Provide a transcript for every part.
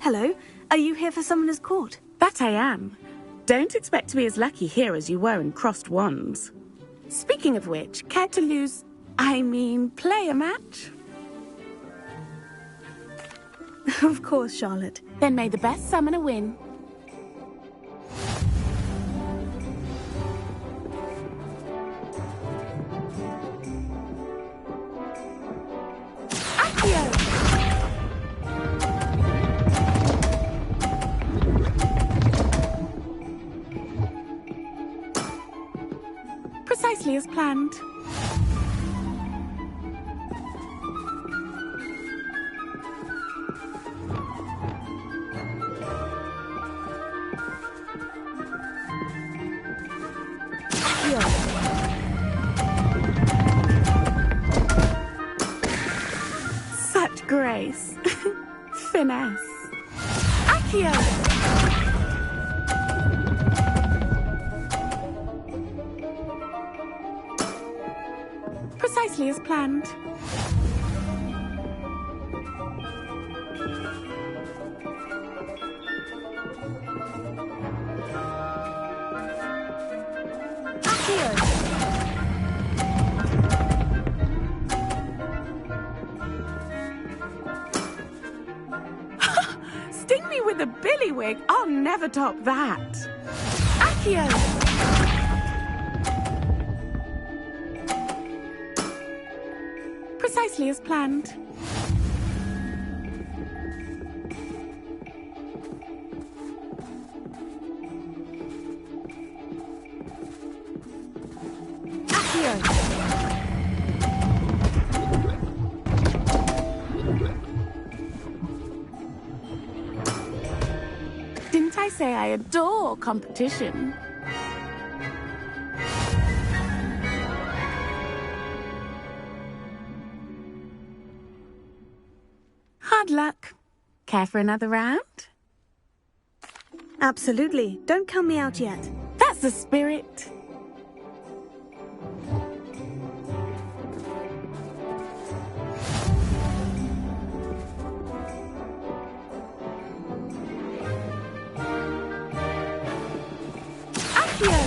Hello. Are you here for Summoner's Court? That I am. Don't expect to be as lucky here as you were in Crossed Wands. Speaking of which, care to play a match? Of course, Charlotte. Then may the best summoner win. Precisely as planned. Such grace. Finesse. Accio! Precisely as planned. Sting me with a billywig, I'll never top that. Accio! Precisely as planned. Accio! Didn't I say I adore competition? Hard luck. Care for another round? Absolutely. Don't count me out yet. That's the spirit. Accio!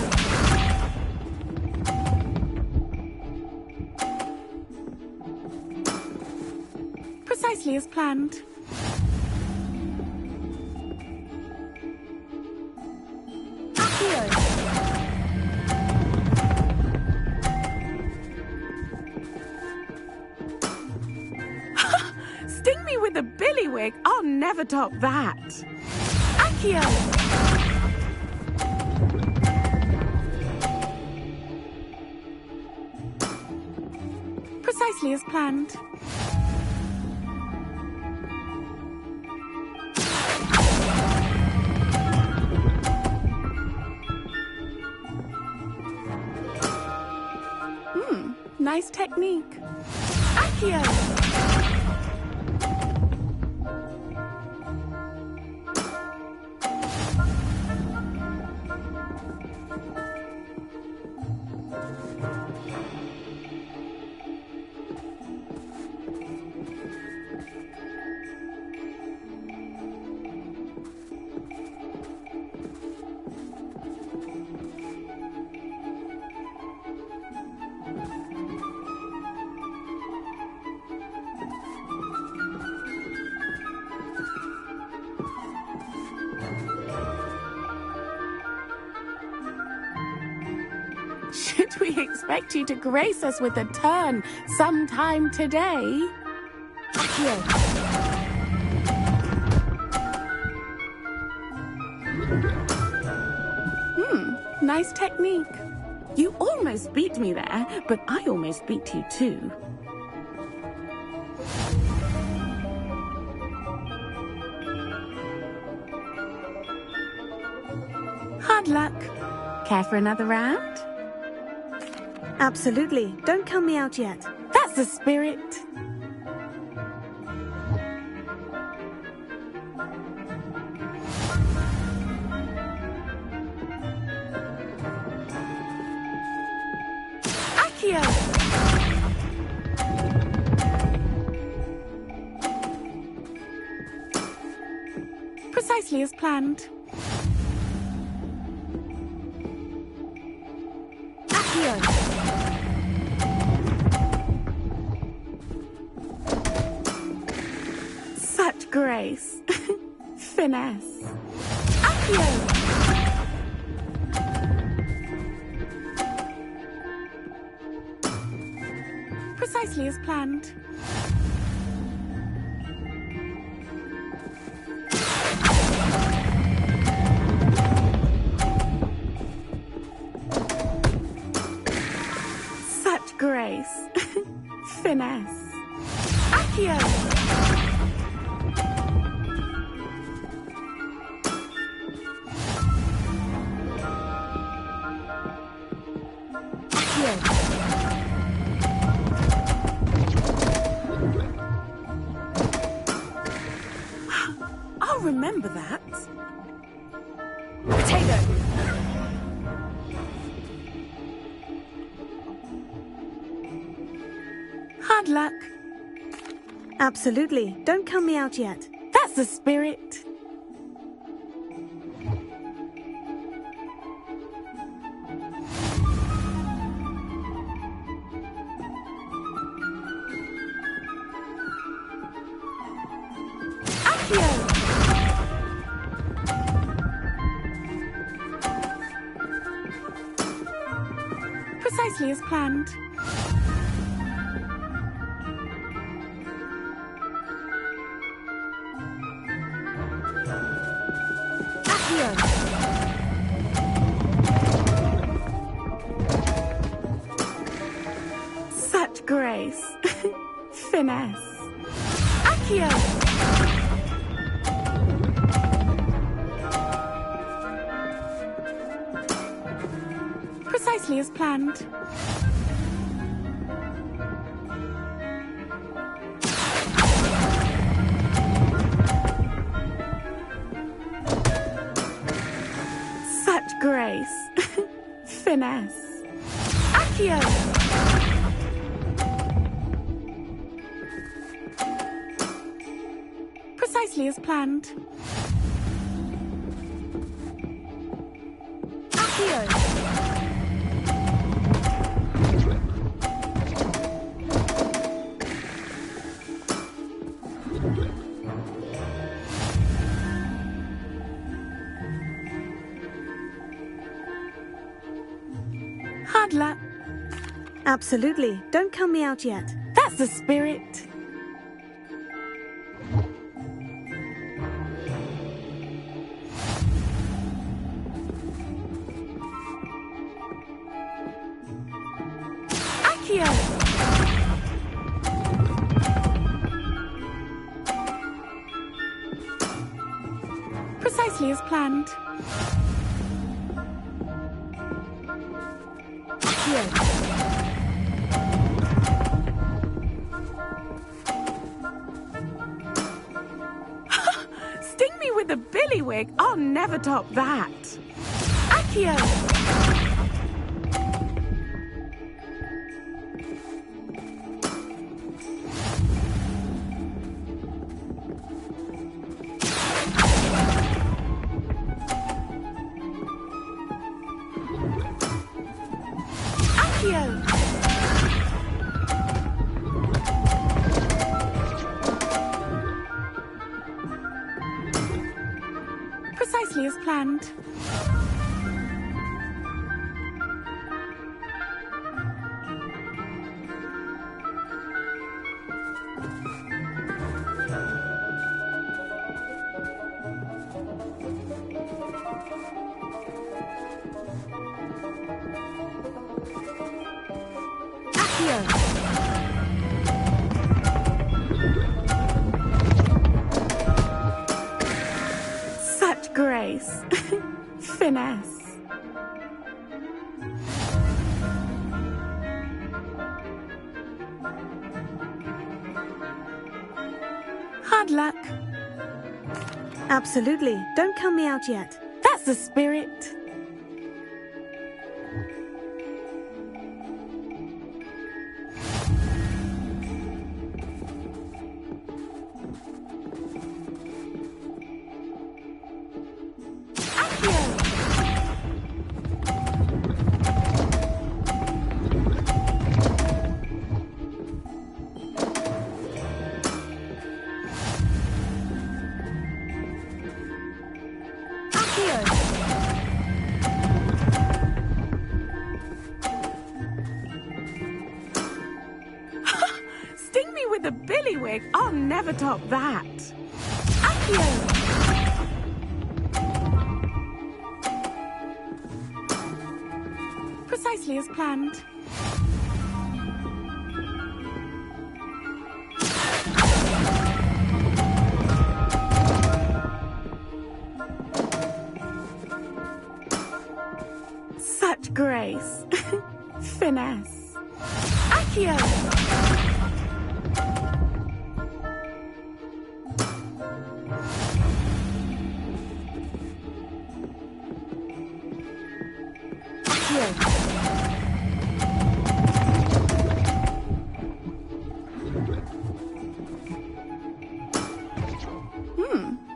Precisely as planned. Sting me with a billywig, I'll never top that. Accio! Precisely as planned. Nice technique. Accio! Should we expect you to grace us with a turn sometime today? Accio! Nice technique. You almost beat me there, but I almost beat you too. Hard luck. Care for another round? Absolutely. Don't count me out yet. That's the spirit. Accio! Precisely as planned. Accio. Such grace. Finesse. Accio. Precisely as planned. Such grace. Finesse. Accio. I'll remember that. Potato. Hard luck. Absolutely. Don't count me out yet. That's the spirit. Accio. Precisely as planned. Accio. Such grace. Finesse. Accio. Precisely as planned. Such grace. Finesse. Accio. Precisely as planned. Accio. Hard luck. Absolutely. Don't count me out yet. That's the spirit. Accio. Precisely as planned. Accio. Sting me with a billywig. I'll never top that. Accio. Accio. Precisely as planned. Accio. Such grace. Finesse. Hard luck. Absolutely. Don't count me out yet. That's the spirit. with a billywig, I'll never top that. Accio! Precisely as planned. Such grace. Finesse. Accio!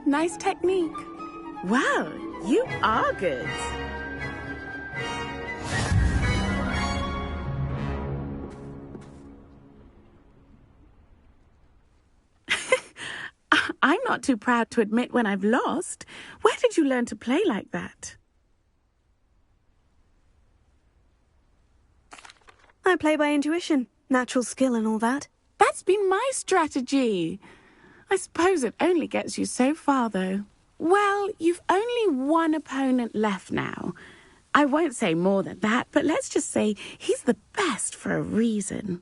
Nice technique. Wow, you are good. I'm not too proud to admit when I've lost. Where did you learn to play like that? I play by intuition, natural skill and all that. That's been my strategy. I suppose it only gets you so far, though. Well, you've only one opponent left now. I won't say more than that, but let's just say he's the best for a reason.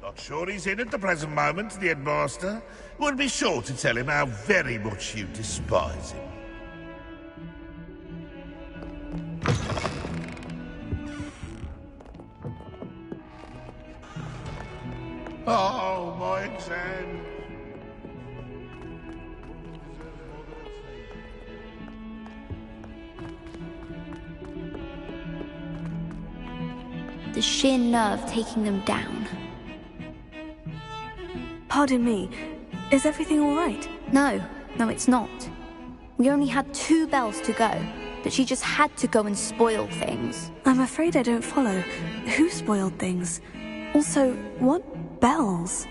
Not sure he's in at the present moment, the headmaster. Would be sure to tell him how very much you despise him. Oh, my exam. The sheer nerve taking them down. Pardon me, is everything all right? No, it's not. We only had 2 bells to go, but she just had to go and spoil things. I'm afraid I don't follow. Who spoiled things? Also, what bells?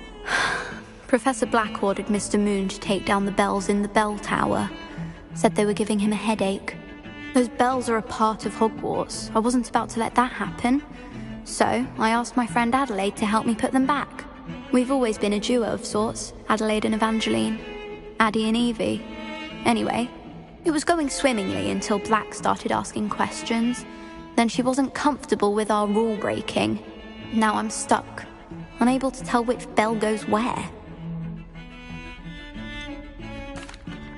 Professor Black ordered Mr. Moon to take down the bells in the bell tower. Said they were giving him a headache. Those bells are a part of Hogwarts. I wasn't about to let that happen. So I asked my friend Adelaide to help me put them back. We've always been a duo of sorts, Adelaide and Evangeline. Addie and Evie. Anyway, it was going swimmingly until Black started asking questions. Then she wasn't comfortable with our rule breaking. Now I'm stuck, unable to tell which bell goes where.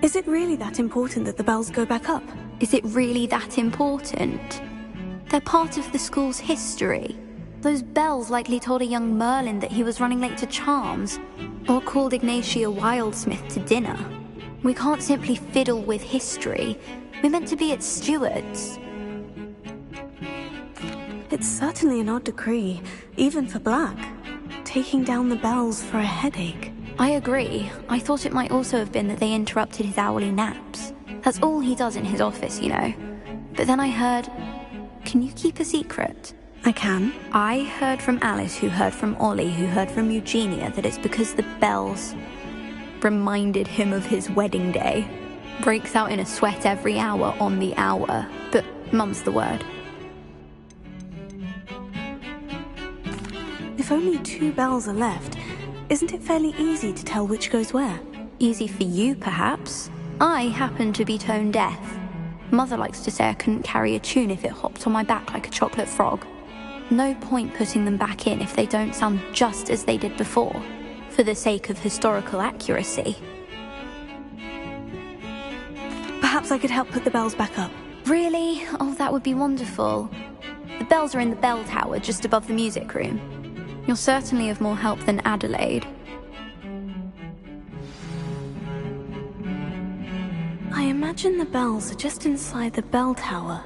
Is it really that important that the bells go back up? Is it really that important? They're part of the school's history. Those bells likely told a young Merlin that he was running late to Charms, or called Ignatia Wildsmith to dinner. We can't simply fiddle with history. We're meant to be its stewards. It's certainly an odd decree, even for Black. Taking down the bells for a headache. I agree. I thought it might also have been that they interrupted his hourly naps. That's all he does in his office, you know. But then I heard... Can you keep a secret? I can. I heard from Alice, who heard from Ollie, who heard from Eugenia, that it's because the bells reminded him of his wedding day. Breaks out in a sweat every hour on the hour. But mum's the word. If only 2 bells are left, isn't it fairly easy to tell which goes where? Easy for you, perhaps. I happen to be tone deaf. Mother likes to say I couldn't carry a tune if it hopped on my back like a chocolate frog. No point putting them back in if they don't sound just as they did before, for the sake of historical accuracy. Perhaps I could help put the bells back up. Really? Oh, that would be wonderful. The bells are in the bell tower just above the music room. You're certainly of more help than Adelaide. I imagine the bells are just inside the bell tower.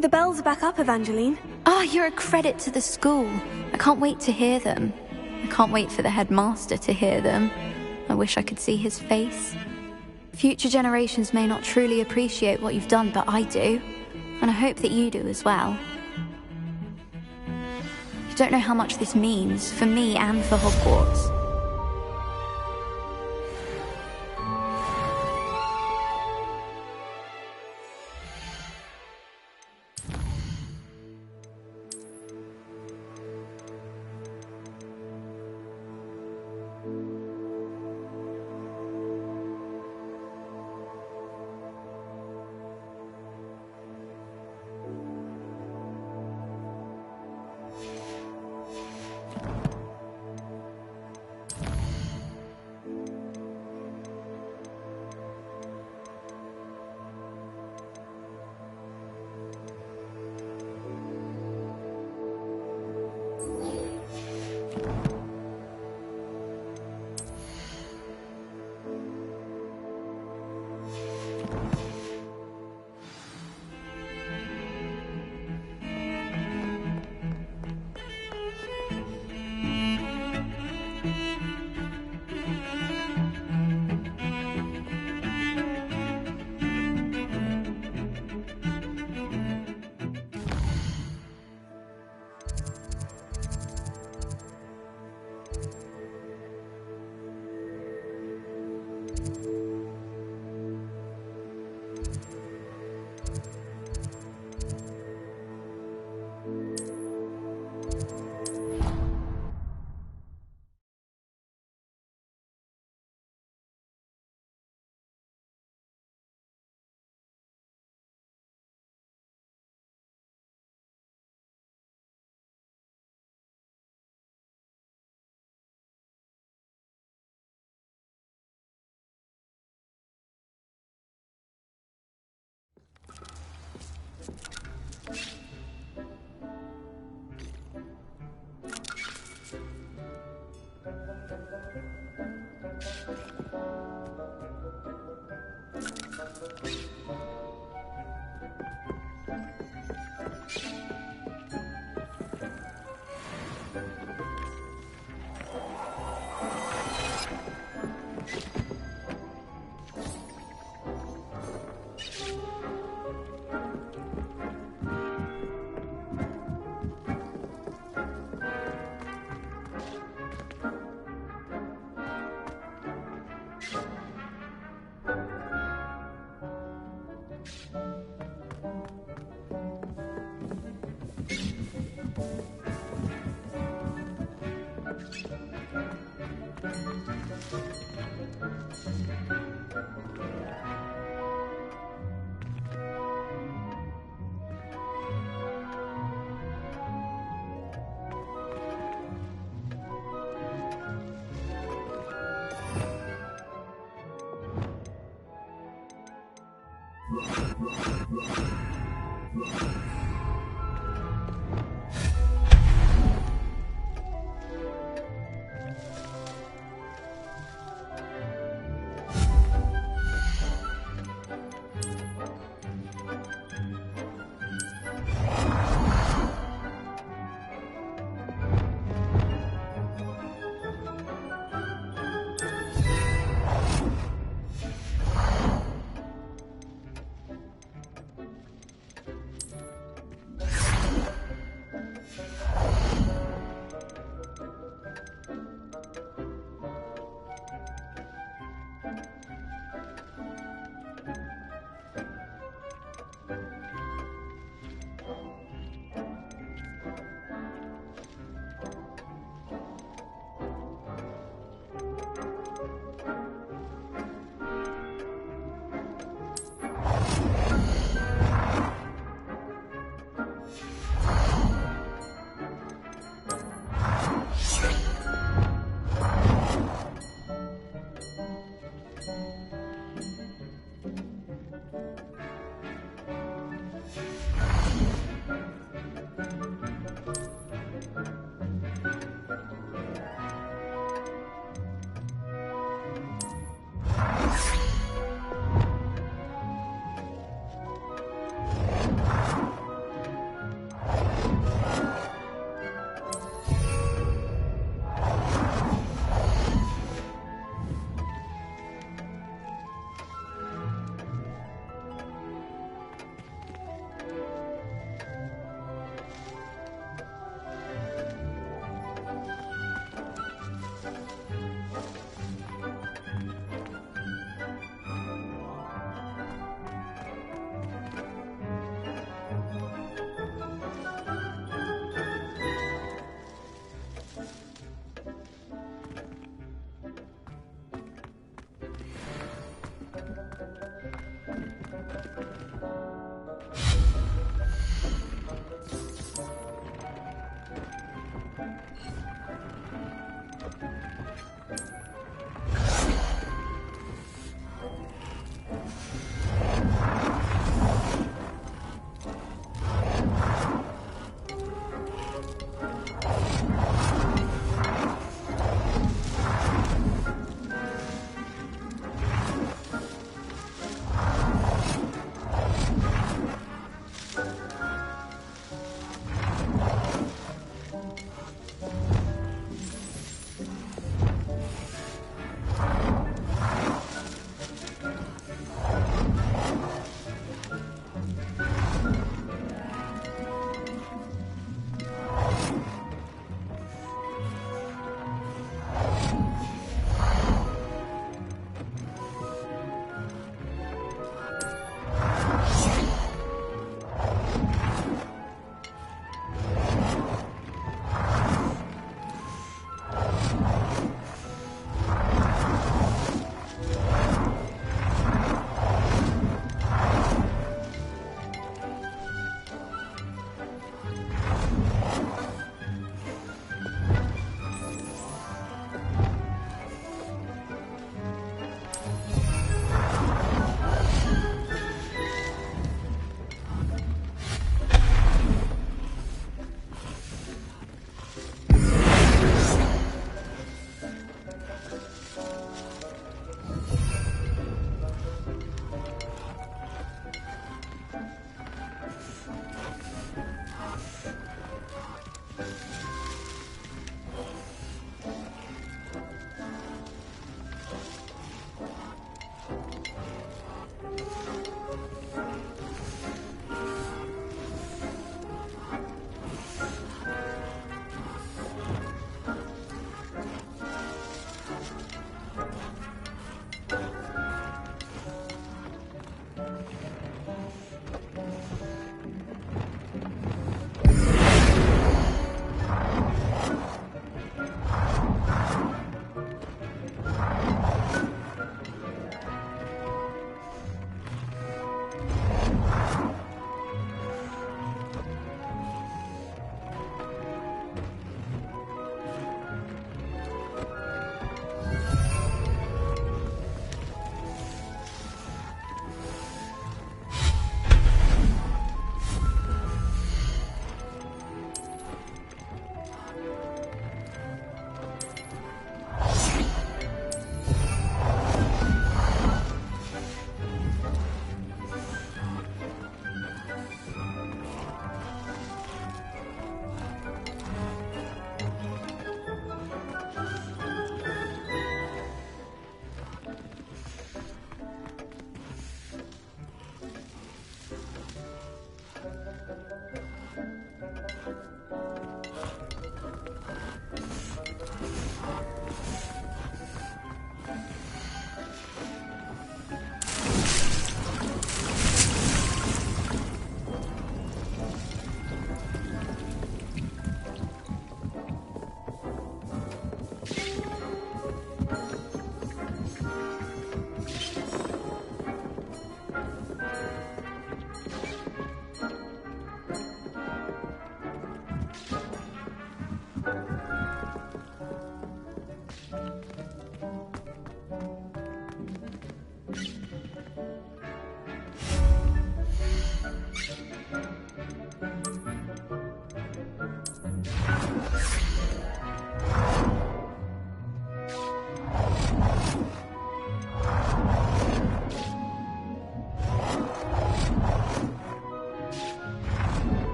The bells are back up, Evangeline. Ah, you're a credit to the school. I can't wait to hear them. I can't wait for the headmaster to hear them. I wish I could see his face. Future generations may not truly appreciate what you've done, but I do. And I hope that you do as well. You don't know how much this means, for me and for Hogwarts.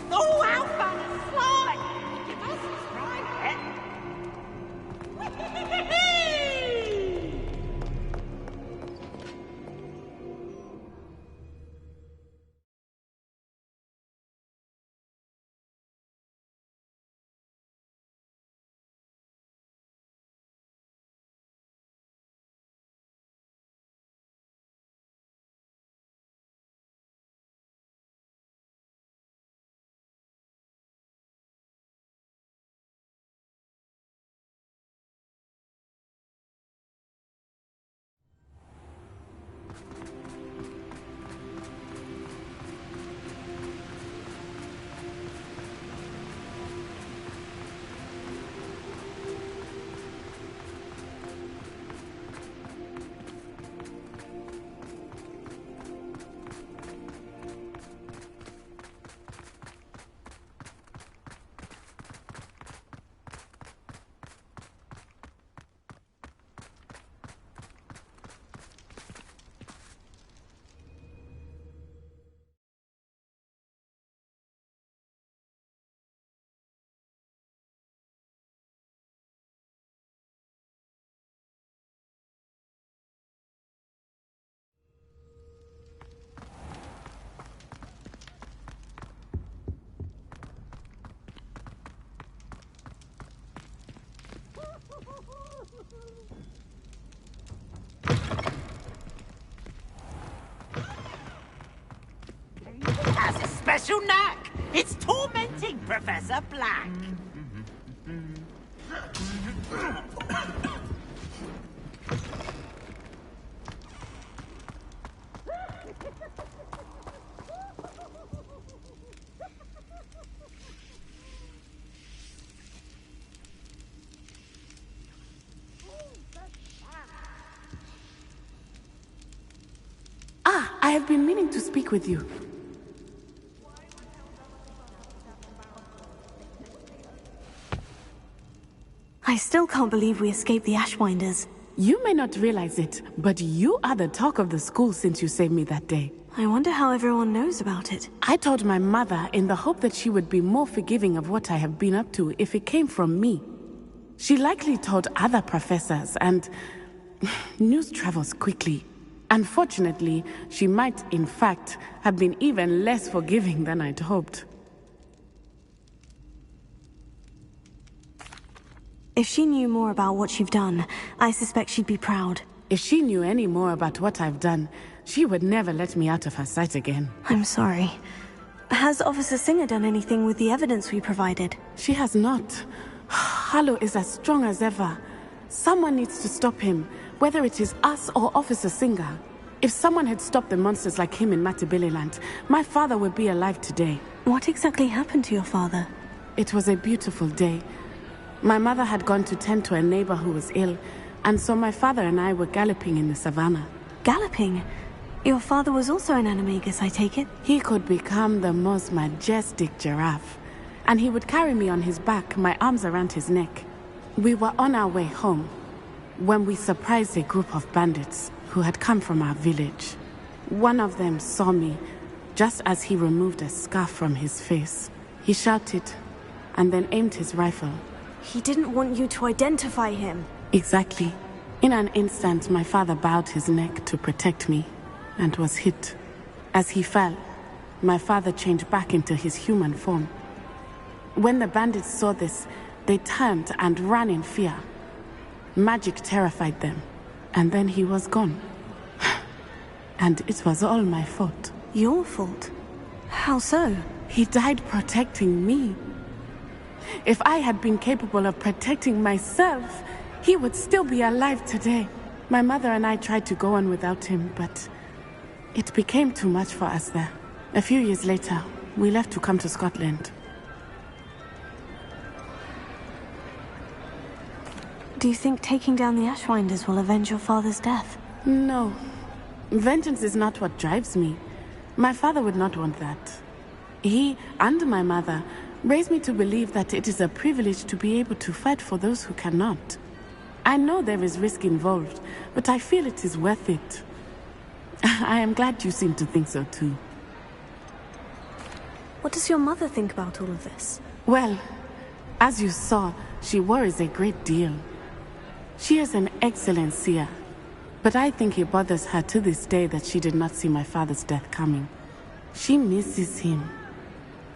Oh, how fun and slide! Give us a try, pet. Has a special knack. It's tormenting Professor Black. I have been meaning to speak with you. I still can't believe we escaped the Ashwinders. You may not realize it, but you are the talk of the school since you saved me that day. I wonder how everyone knows about it. I told my mother in the hope that she would be more forgiving of what I have been up to if it came from me. She likely told other professors, and news travels quickly. Unfortunately, she might, in fact, have been even less forgiving than I'd hoped. If she knew more about what you've done, I suspect she'd be proud. If she knew any more about what I've done, she would never let me out of her sight again. I'm sorry. Has Officer Singer done anything with the evidence we provided? She has not. Harlow is as strong as ever. Someone needs to stop him, whether it is us or Officer Singer. If someone had stopped the monsters like him in Matabeleland, my father would be alive today. What exactly happened to your father? It was a beautiful day. My mother had gone to tend to a neighbor who was ill, and so my father and I were galloping in the savannah. Galloping? Your father was also an animagus, I take it? He could become the most majestic giraffe, and he would carry me on his back, my arms around his neck. We were on our way home when we surprised a group of bandits who had come from our village. One of them saw me just as he removed a scarf from his face. He shouted and then aimed his rifle. He didn't want you to identify him. Exactly. In an instant, my father bowed his neck to protect me and was hit. As he fell, my father changed back into his human form. When the bandits saw this, they turned and ran in fear. Magic terrified them, and then he was gone. And it was all my fault. Your fault? How so? He died protecting me. If I had been capable of protecting myself, he would still be alive today. My mother and I tried to go on without him, but it became too much for us there. A few years later, we left to come to Scotland. Do you think taking down the Ashwinders will avenge your father's death? No. Vengeance is not what drives me. My father would not want that. He and my mother raised me to believe that it is a privilege to be able to fight for those who cannot. I know there is risk involved, but I feel it is worth it. I am glad you seem to think so too. What does your mother think about all of this? Well, as you saw, she worries a great deal. She is an excellent seer, but I think it bothers her to this day that she did not see my father's death coming. She misses him,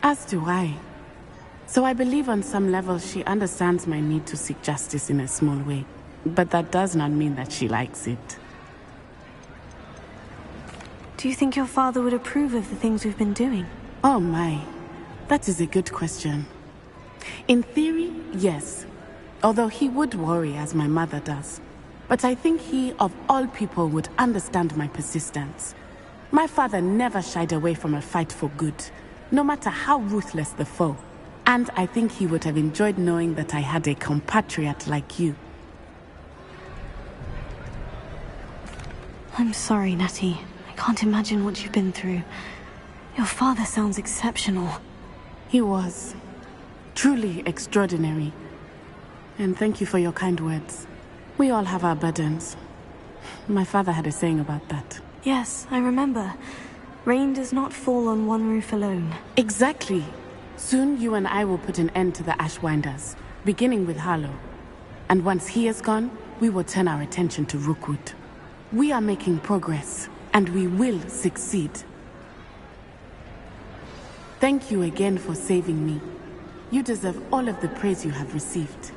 as do I. So I believe on some level she understands my need to seek justice in a small way, but that does not mean that she likes it. Do you think your father would approve of the things we've been doing? Oh my, that is a good question. In theory, yes. Although he would worry as my mother does. But I think he, of all people, would understand my persistence. My father never shied away from a fight for good, no matter how ruthless the foe. And I think he would have enjoyed knowing that I had a compatriot like you. I'm sorry, Natty. I can't imagine what you've been through. Your father sounds exceptional. He was. Truly extraordinary. And thank you for your kind words. We all have our burdens. My father had a saying about that. Yes, I remember. Rain does not fall on one roof alone. Exactly. Soon you and I will put an end to the Ashwinders, beginning with Harlow. And once he is gone, we will turn our attention to Rookwood. We are making progress, and we will succeed. Thank you again for saving me. You deserve all of the praise you have received.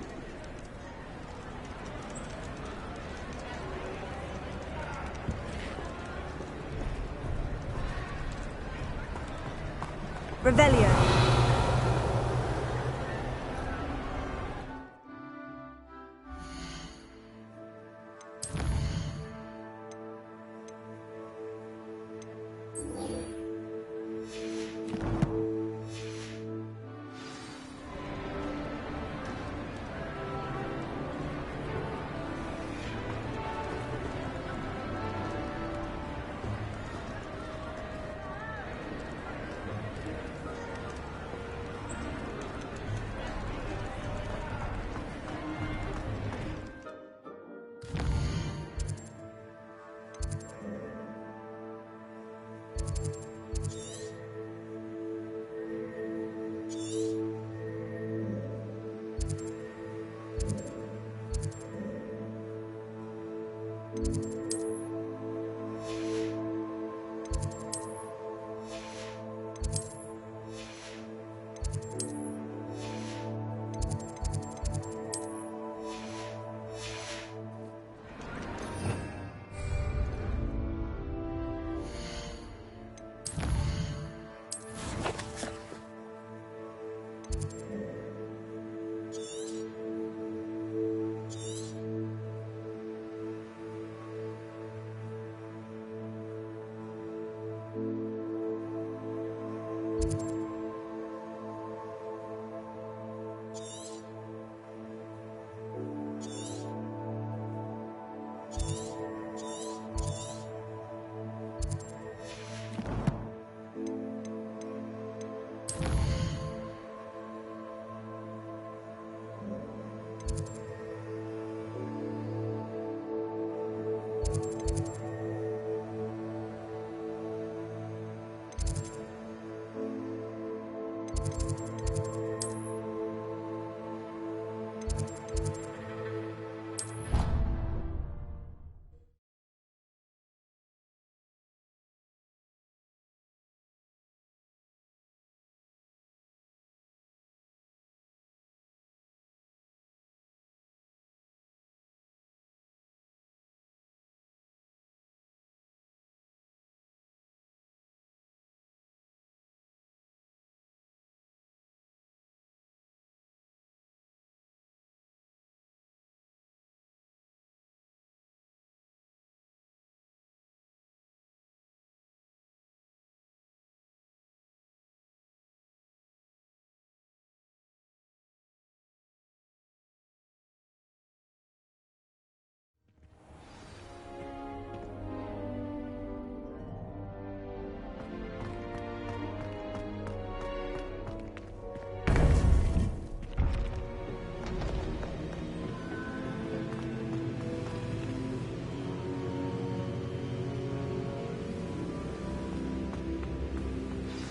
Revelio.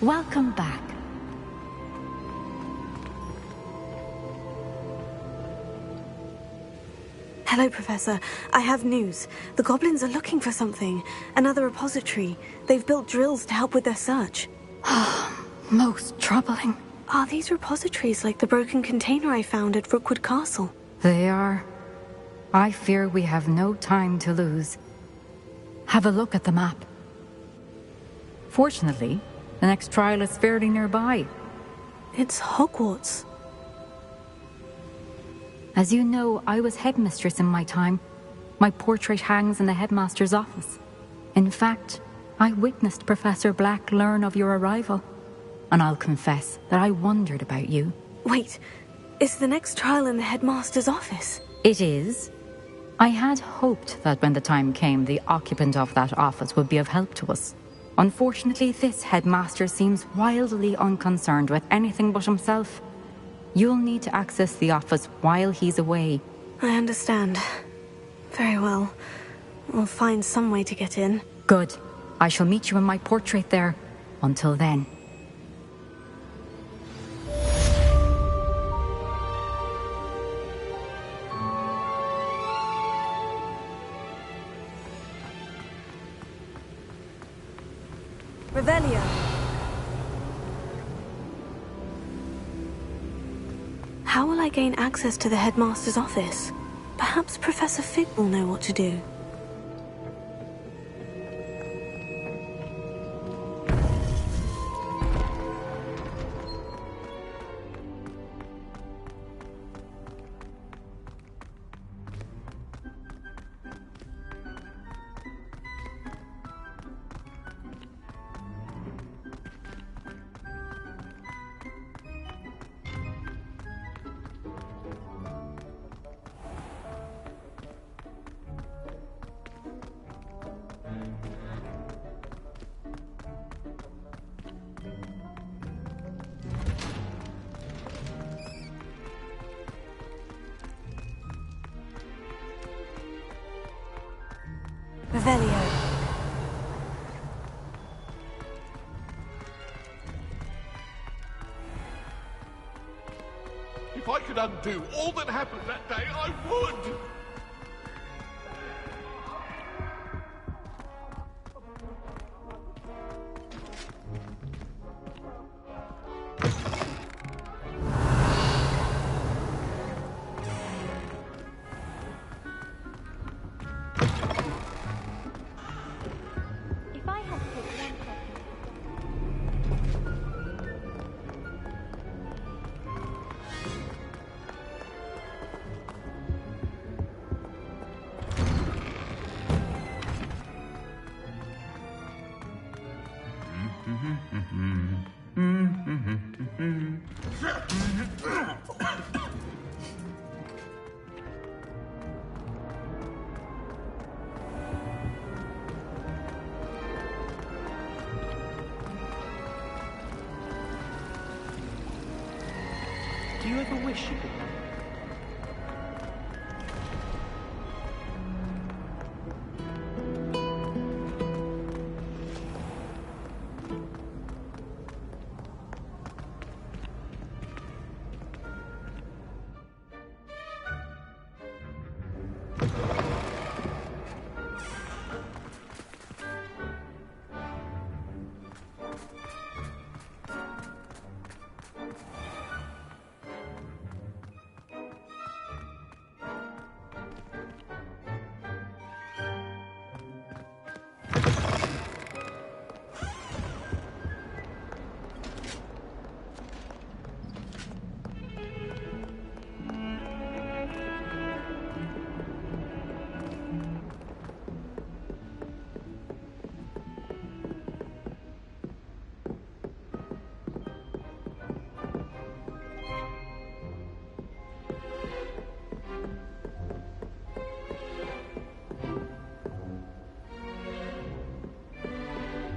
Welcome back. Hello, Professor. I have news. The goblins are looking for something. Another repository. They've built drills to help with their search. Most troubling. Are these repositories like the broken container I found at Rookwood Castle? They are. I fear we have no time to lose. Have a look at the map. Fortunately, the next trial is fairly nearby. It's Hogwarts. As you know, I was headmistress in my time. My portrait hangs in the headmaster's office. In fact, I witnessed Professor Black learn of your arrival. And I'll confess that I wondered about you. Wait, is the next trial in the headmaster's office? It is. I had hoped that when the time came, the occupant of that office would be of help to us. Unfortunately, this headmaster seems wildly unconcerned with anything but himself. You'll need to access the office while he's away. I understand. Very well. We'll find some way to get in. Good. I shall meet you in my portrait there. Until then. Revelio. How will I gain access to the headmaster's office? Perhaps Professor Fig will know what to do. Revelio. If I could undo all that happened that day, I would! Do you ever wish you could know?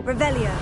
Revelio.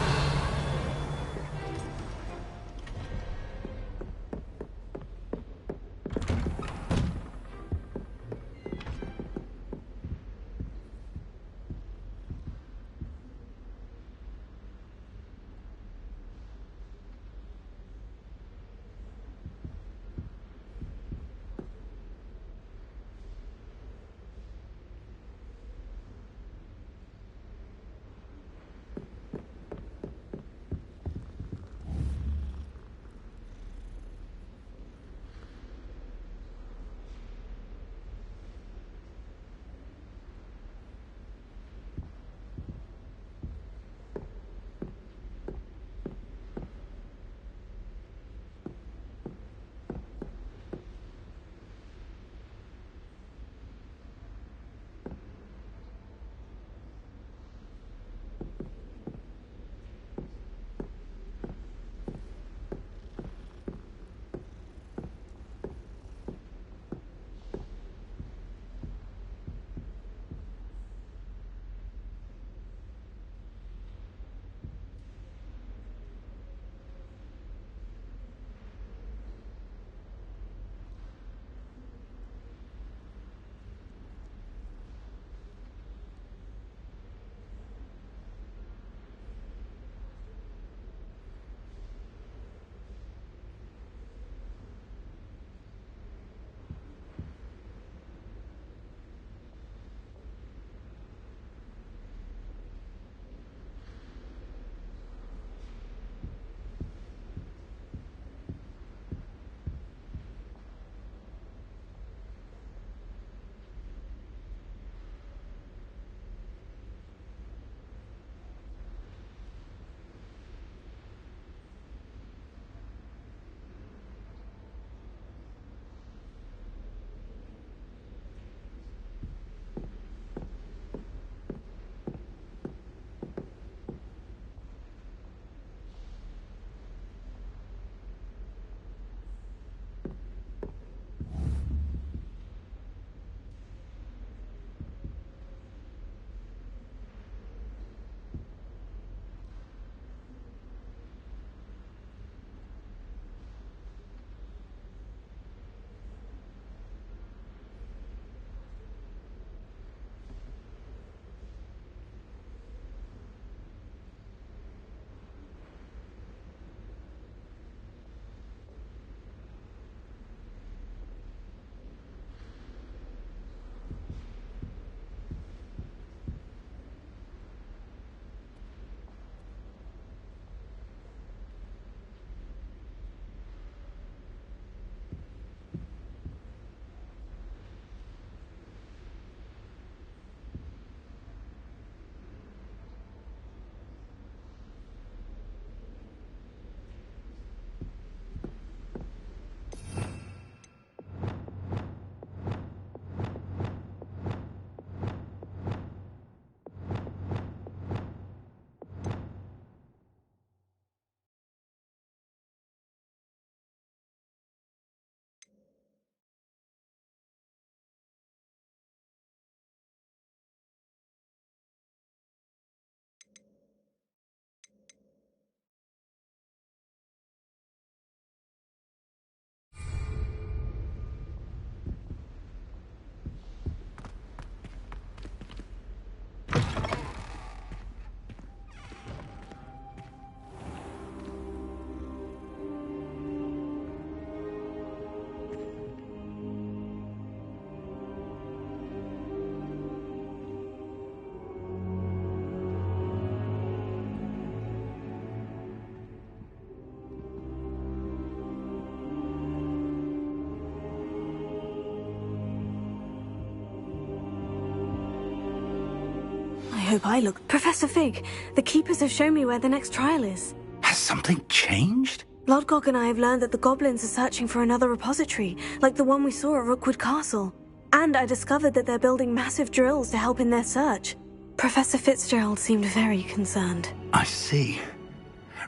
hope I look. Professor Fig, the Keepers have shown me where the next trial is. Has something changed? Lodgok and I have learned that the goblins are searching for another repository, like the one we saw at Rookwood Castle. And I discovered that they're building massive drills to help in their search. Professor Fitzgerald seemed very concerned. I see.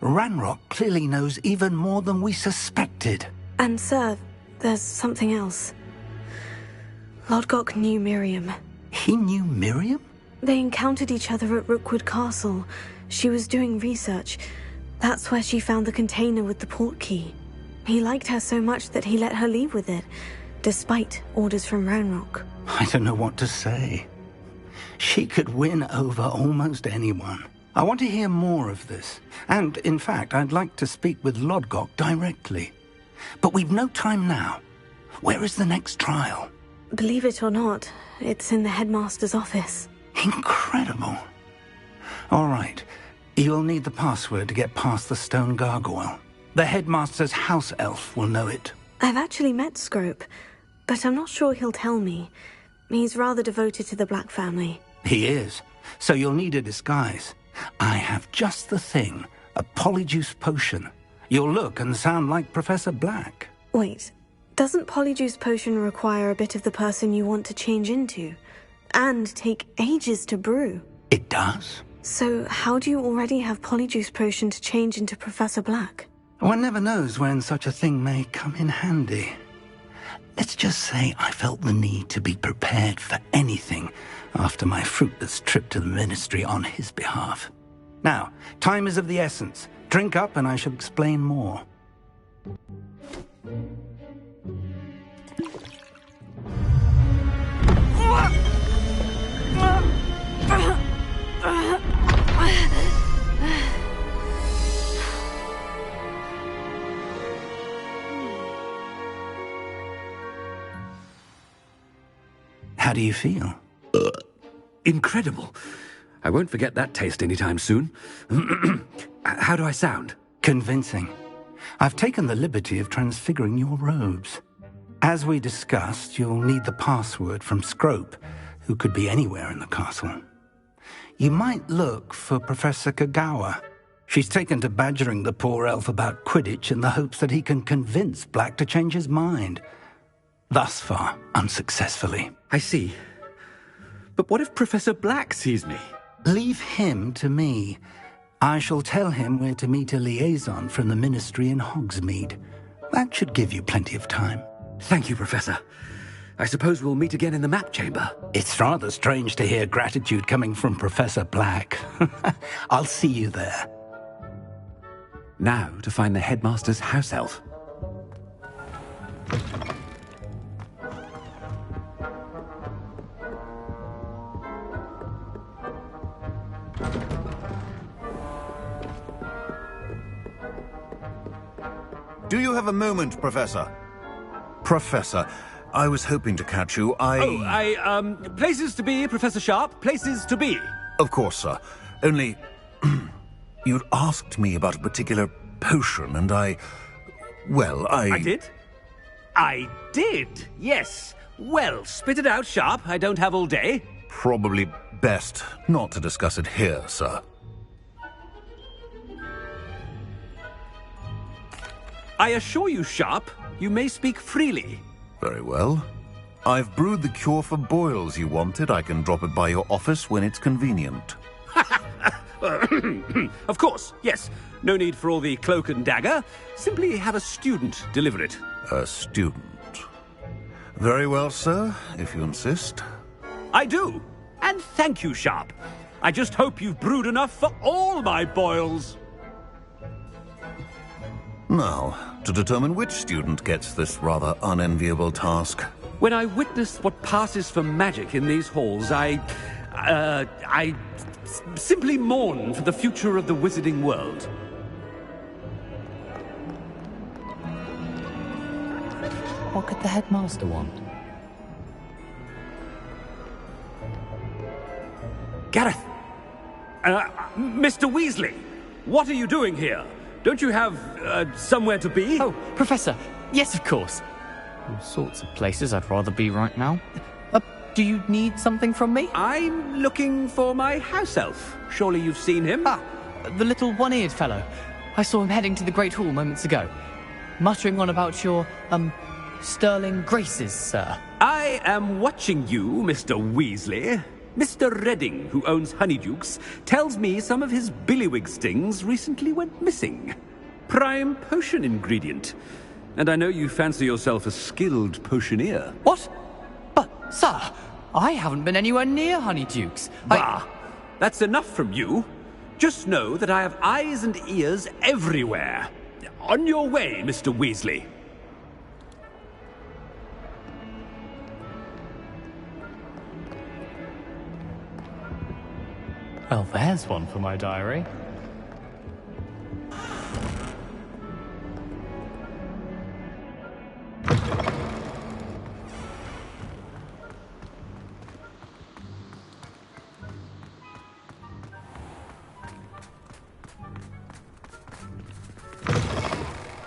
Ranrock clearly knows even more than we suspected. And sir, there's something else. Lodgok knew Miriam. He knew Miriam? They encountered each other at Rookwood Castle. She was doing research. That's where she found the container with the port key. He liked her so much that he let her leave with it, despite orders from Ranrock. I don't know what to say. She could win over almost anyone. I want to hear more of this. And, in fact, I'd like to speak with Lodgok directly. But we've no time now. Where is the next trial? Believe it or not, it's in the headmaster's office. Incredible. All right. You'll need the password to get past the stone gargoyle. The headmaster's house elf will know it. I've actually met Scrope, but I'm not sure he'll tell me. He's rather devoted to the Black family. He is. So you'll need a disguise. I have just the thing. A polyjuice potion. You'll look and sound like Professor Black. Wait, doesn't polyjuice potion require a bit of the person you want to change into? And take ages to brew? It does. So how do you already have polyjuice potion to change into Professor Black? One never knows when such a thing may come in handy. Let's just say I felt the need to be prepared for anything after my fruitless trip to the ministry on his behalf. Now, time is of the essence. Drink up and I shall explain more. How do you feel? Incredible. I won't forget that taste anytime soon. How do I sound? Convincing. I've taken the liberty of transfiguring your robes. As we discussed, you'll need the password from Scrope, who could be anywhere in the castle. You might look for Professor Kagawa. She's taken to badgering the poor elf about Quidditch in the hopes that he can convince Black to change his mind. Thus far, unsuccessfully. I see. But what if Professor Black sees me? Leave him to me. I shall tell him where to meet a liaison from the ministry in Hogsmeade. That should give you plenty of time. Thank you, Professor. I suppose we'll meet again in the map chamber. It's rather strange to hear gratitude coming from Professor Black. I'll see you there. Now to find the headmaster's house elf. Do you have a moment, Professor? Professor, I was hoping to catch you. Places to be, Professor Sharp. Places to be. Of course, sir. Only, you'd asked me about a particular potion, and I did? I did, yes. Well, spit it out, Sharp. I don't have all day. Probably best not to discuss it here, sir. I assure you, Sharp, you may speak freely. Very well. I've brewed the cure for boils you wanted. I can drop it by your office when it's convenient. Of course, yes. No need for all the cloak and dagger. Simply have a student deliver it. A student. Very well, sir, if you insist. I do. And thank you, Sharp. I just hope you've brewed enough for all my boils. Now, to determine which student gets this rather unenviable task. When I witness what passes for magic in these halls, I simply mourn for the future of the wizarding world. What could the headmaster want? Gareth! Mr. Weasley, what are you doing here? Don't you have, somewhere to be? Oh, Professor. Yes, of course. All sorts of places I'd rather be right now. Do you need something from me? I'm looking for my house elf. Surely you've seen him? Ah, the little one-eared fellow. I saw him heading to the Great Hall moments ago, muttering on about your, sterling graces, sir. I am watching you, Mr. Weasley. Mr. Redding, who owns Honeydukes, tells me some of his billywig stings recently went missing. Prime potion ingredient. And I know you fancy yourself a skilled potioneer. What? But, sir, I haven't been anywhere near Honeydukes. Bah! That's enough from you. Just know that I have eyes and ears everywhere. On your way, Mr. Weasley. Well, there's one for my diary.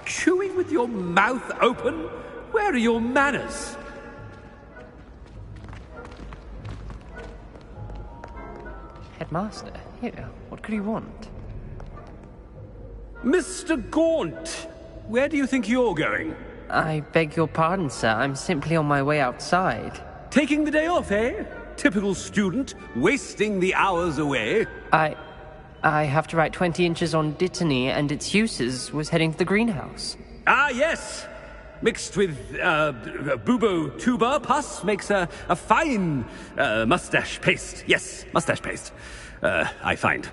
Chewing with your mouth open? Where are your manners? Headmaster, here, what could he want? Mr. Gaunt, where do you think you're going? I beg your pardon, sir. I'm simply on my way outside. Taking the day off, eh? Typical student, wasting the hours away. I have to write 20 inches on Dittany and its uses. Was heading to the greenhouse. Ah, yes. Mixed with bubo tuber pus makes a fine mustache paste. Yes, mustache paste. I find.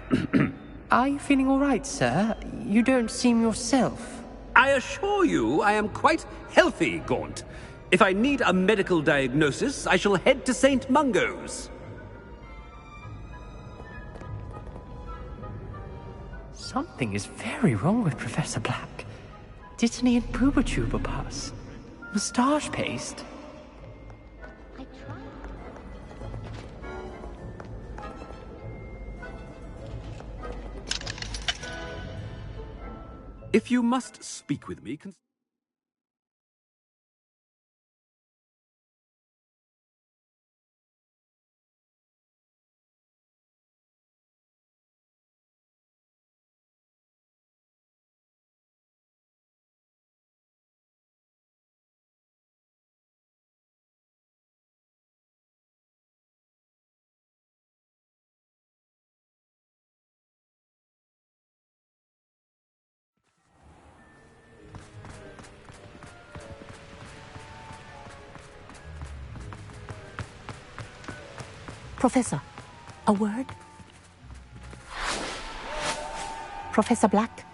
Are you feeling all right, sir? You don't seem yourself. I assure you I am quite healthy, Gaunt. If I need a medical diagnosis, I shall head to St. Mungo's. Something is very wrong with Professor Black. Dittany and Boobertuber pus. Moustache paste. If you must speak with me, Professor, a word? Professor Black,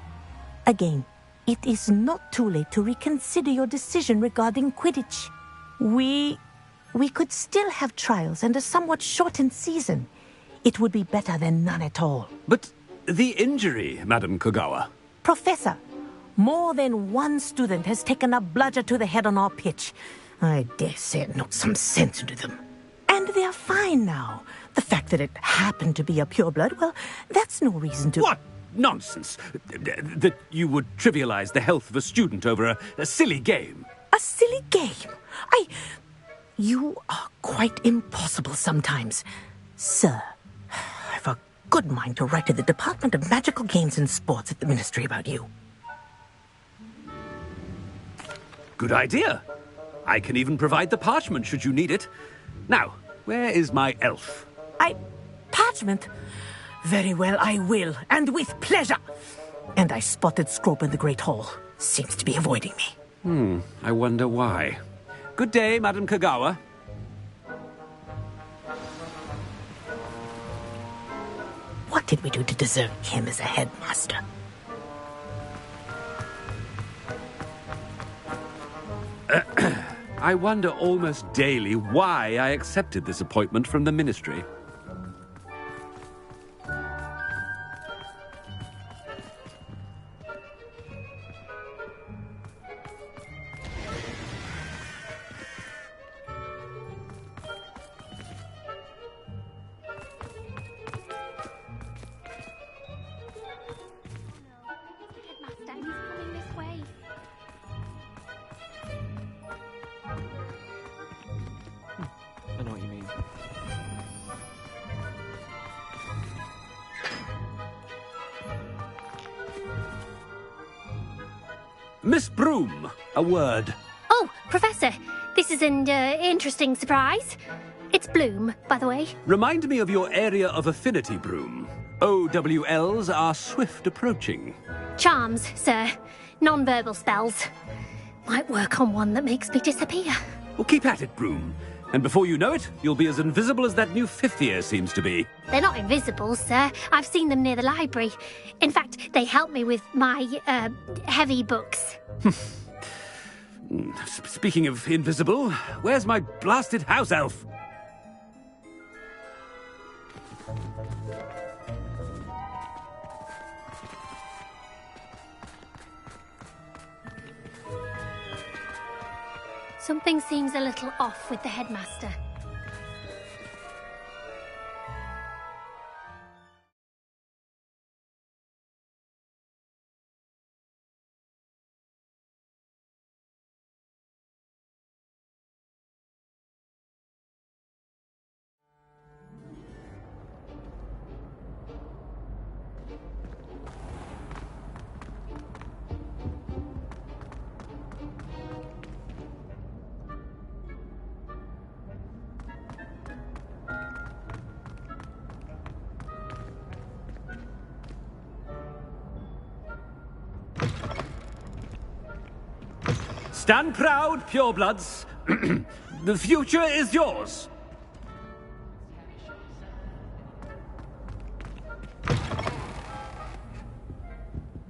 again, it is not too late to reconsider your decision regarding Quidditch. We could still have trials and a somewhat shortened season. It would be better than none at all. But the injury, Madam Kogawa. Professor, more than one student has taken a bludger to the head on our pitch. I dare say it knocked some sense into them. And they're fine now. The fact that it happened to be a pureblood, well, that's no reason to... What nonsense! That you would trivialize the health of a student over a silly game. A silly game? You are quite impossible sometimes. Sir, I've a good mind to write to the Department of Magical Games and Sports at the Ministry about you. Good idea. I can even provide the parchment should you need it. Now, where is my elf? Parchment? Very well, I will, and with pleasure. And I spotted Scrope in the Great Hall. Seems to be avoiding me. I wonder why. Good day, Madam Kogawa. What did we do to deserve him as a headmaster? I wonder almost daily why I accepted this appointment from the Ministry. I know what you mean. Miss Broom, a word. Oh, Professor, this is an interesting surprise. It's Bloom, by the way. Remind me of your area of affinity, Broom. OWLs are swift approaching. Charms, sir. Non-verbal spells. Might work on one that makes me disappear. Well, keep at it, Broom. And before you know it, you'll be as invisible as that new fifth year seems to be. They're not invisible, sir. I've seen them near the library. In fact, they help me with my, heavy books. Speaking of invisible, where's my blasted house elf? Something seems a little off with the headmaster. Stand proud, purebloods. The future is yours.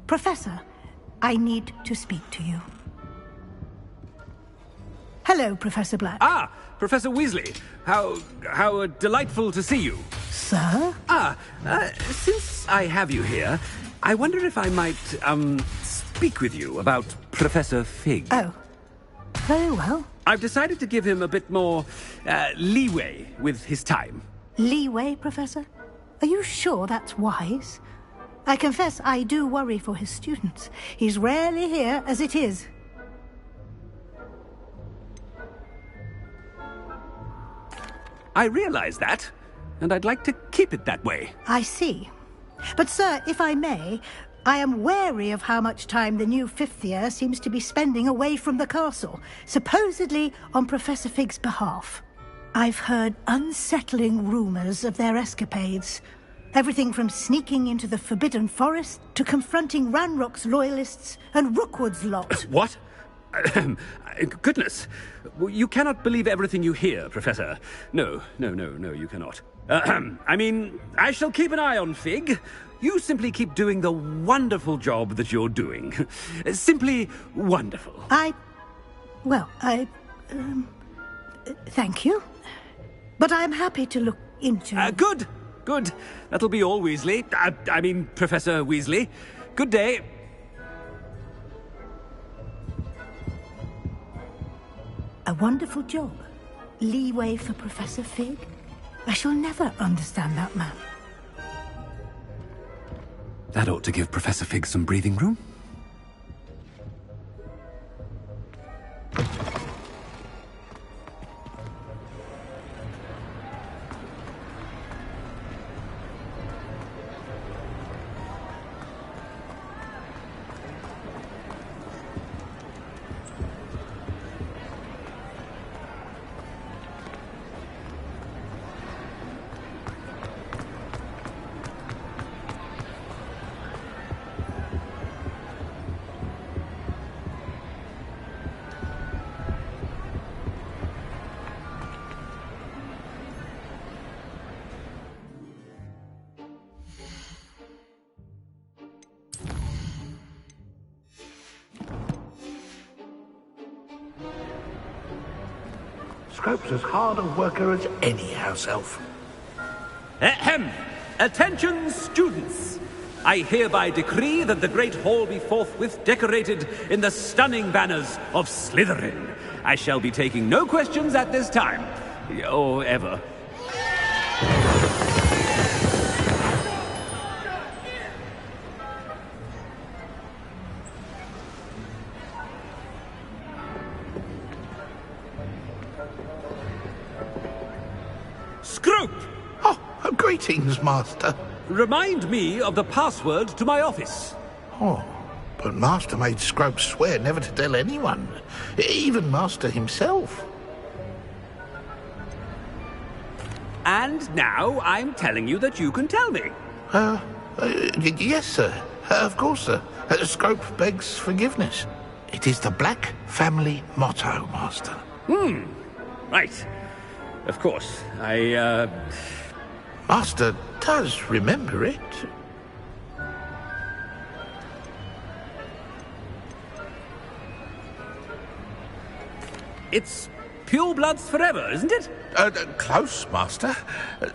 Professor, I need to speak to you. Hello, Professor Black. Ah, Professor Weasley. How delightful to see you. Sir? Since I have you here, I wonder if I might, speak with you about Professor Fig. Oh, very well. I've decided to give him a bit more, leeway with his time. Leeway, Professor? Are you sure that's wise? I confess I do worry for his students. He's rarely here as it is. I realize that, and I'd like to keep it that way. I see. But, sir, if I may, I am wary of how much time the new fifth year seems to be spending away from the castle, supposedly on Professor Fig's behalf. I've heard unsettling rumours of their escapades. Everything from sneaking into the Forbidden Forest to confronting Ranrock's loyalists and Rookwood's lot. What? Goodness. You cannot believe everything you hear, Professor. No, you cannot. I mean, I shall keep an eye on Fig. You simply keep doing the wonderful job that you're doing. Simply wonderful. Thank you. But I'm happy to look into... Good. That'll be all, Weasley. I mean, Professor Weasley. Good day. A wonderful job. Leeway for Professor Fig. I shall never understand that man. That ought to give Professor Fig some breathing room. Scrope's as hard a worker as any house elf. Ahem! Attention, students! I hereby decree that the Great Hall be forthwith decorated in the stunning banners of Slytherin. I shall be taking no questions at this time. Or ever. Scrope! Oh, greetings, Master. Remind me of the password to my office. Oh, but Master made Scrope swear never to tell anyone, even Master himself. And now I'm telling you that you can tell me. Yes, sir. Of course, sir. Scrope begs forgiveness. It is the Black family motto, Master. Right. Of course. Master does remember it. It's pure bloods forever, isn't it? Close, Master.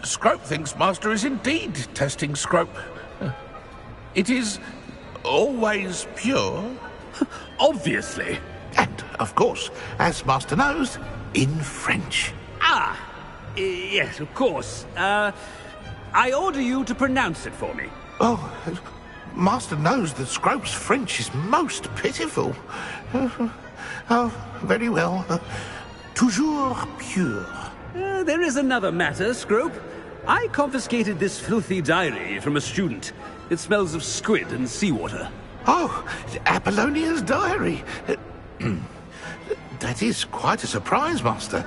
Scrope thinks Master is indeed testing Scrope. It is always pure. Obviously. And, of course, as Master knows, in French. Yes, of course. I order you to pronounce it for me. Oh, Master knows that Scrope's French is most pitiful. Oh, very well. Toujours pure. There is another matter, Scrope. I confiscated this filthy diary from a student. It smells of squid and seawater. Oh, Apollonia's diary. That is quite a surprise, Master.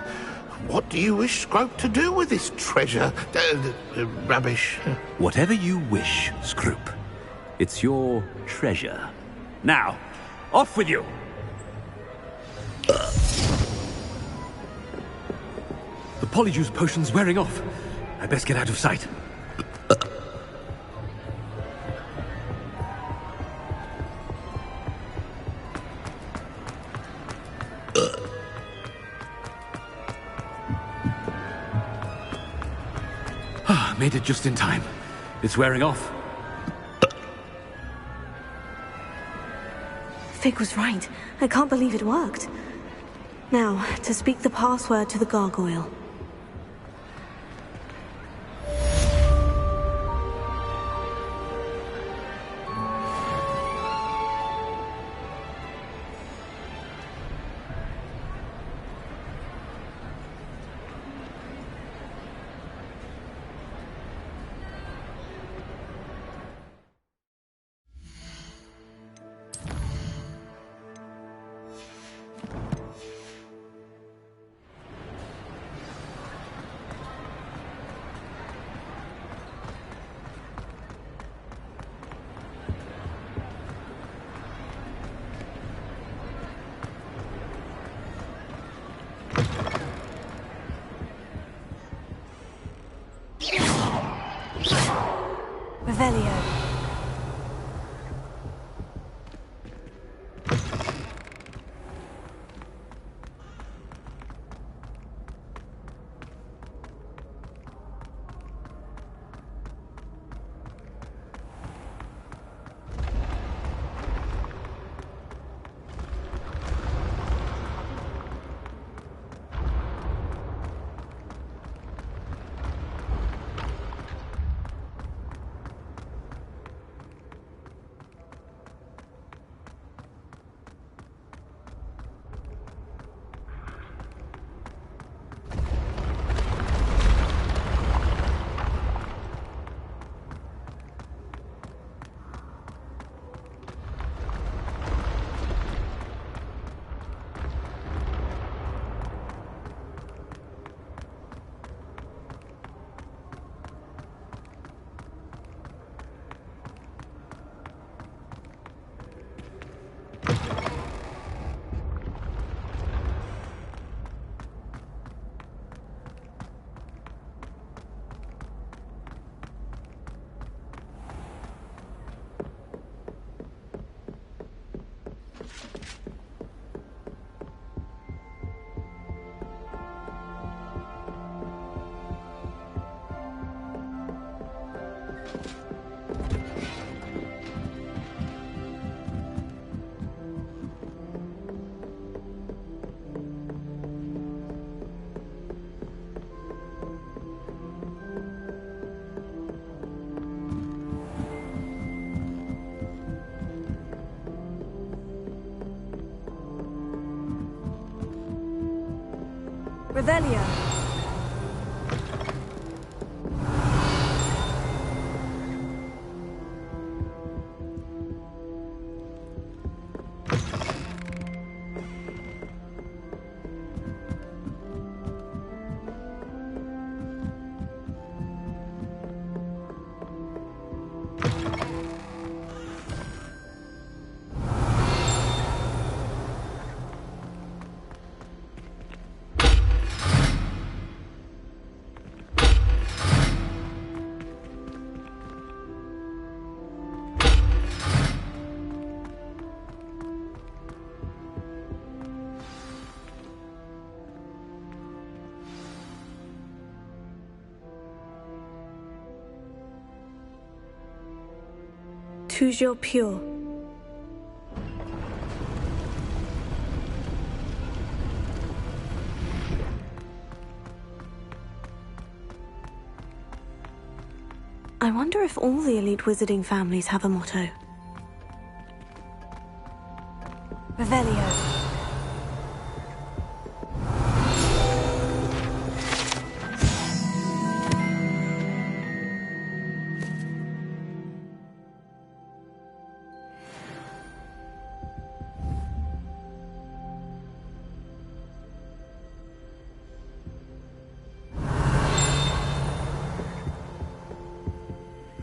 What do you wish Scrope to do with this treasure? Rubbish. Whatever you wish, Scrope. It's your treasure. Now, off with you. The Polyjuice potion's wearing off. I best get out of sight. Made it just in time. It's wearing off. Fig was right. I can't believe it worked. Now, to speak the password to the gargoyle. Revelio. Revelio. toujours pure. I wonder if all the elite wizarding families have a motto. Revelio.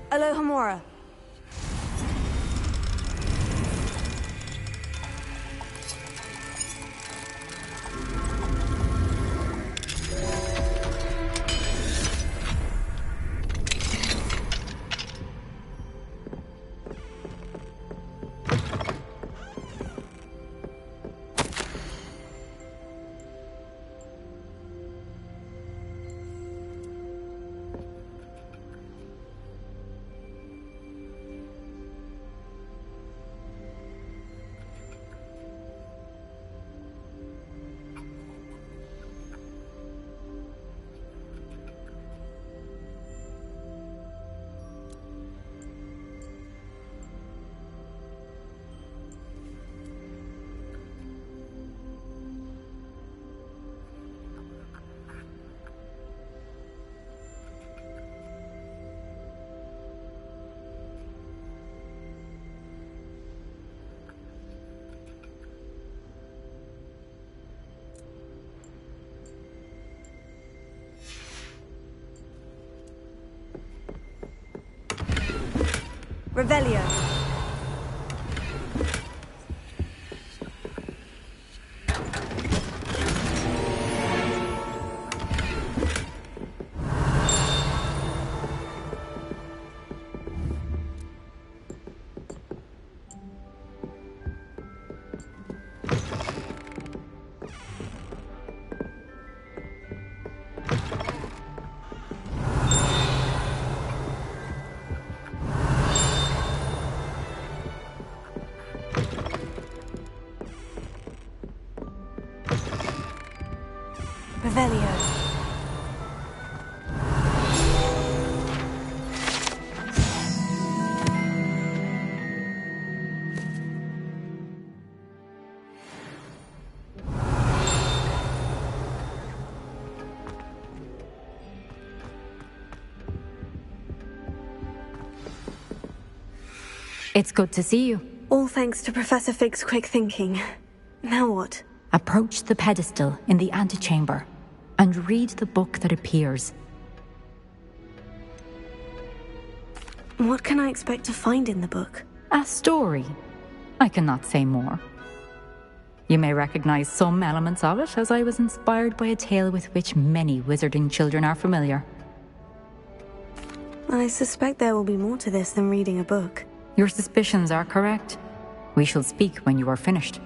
Alohomora. Revelio. Revelio. It's good to see you. All thanks to Professor Fig's quick thinking. Now what? Approach the pedestal in the antechamber and read the book that appears. What can I expect to find in the book? A story. I cannot say more. You may recognize some elements of it, as I was inspired by a tale with which many wizarding children are familiar. I suspect there will be more to this than reading a book. Your suspicions are correct. We shall speak when you are finished.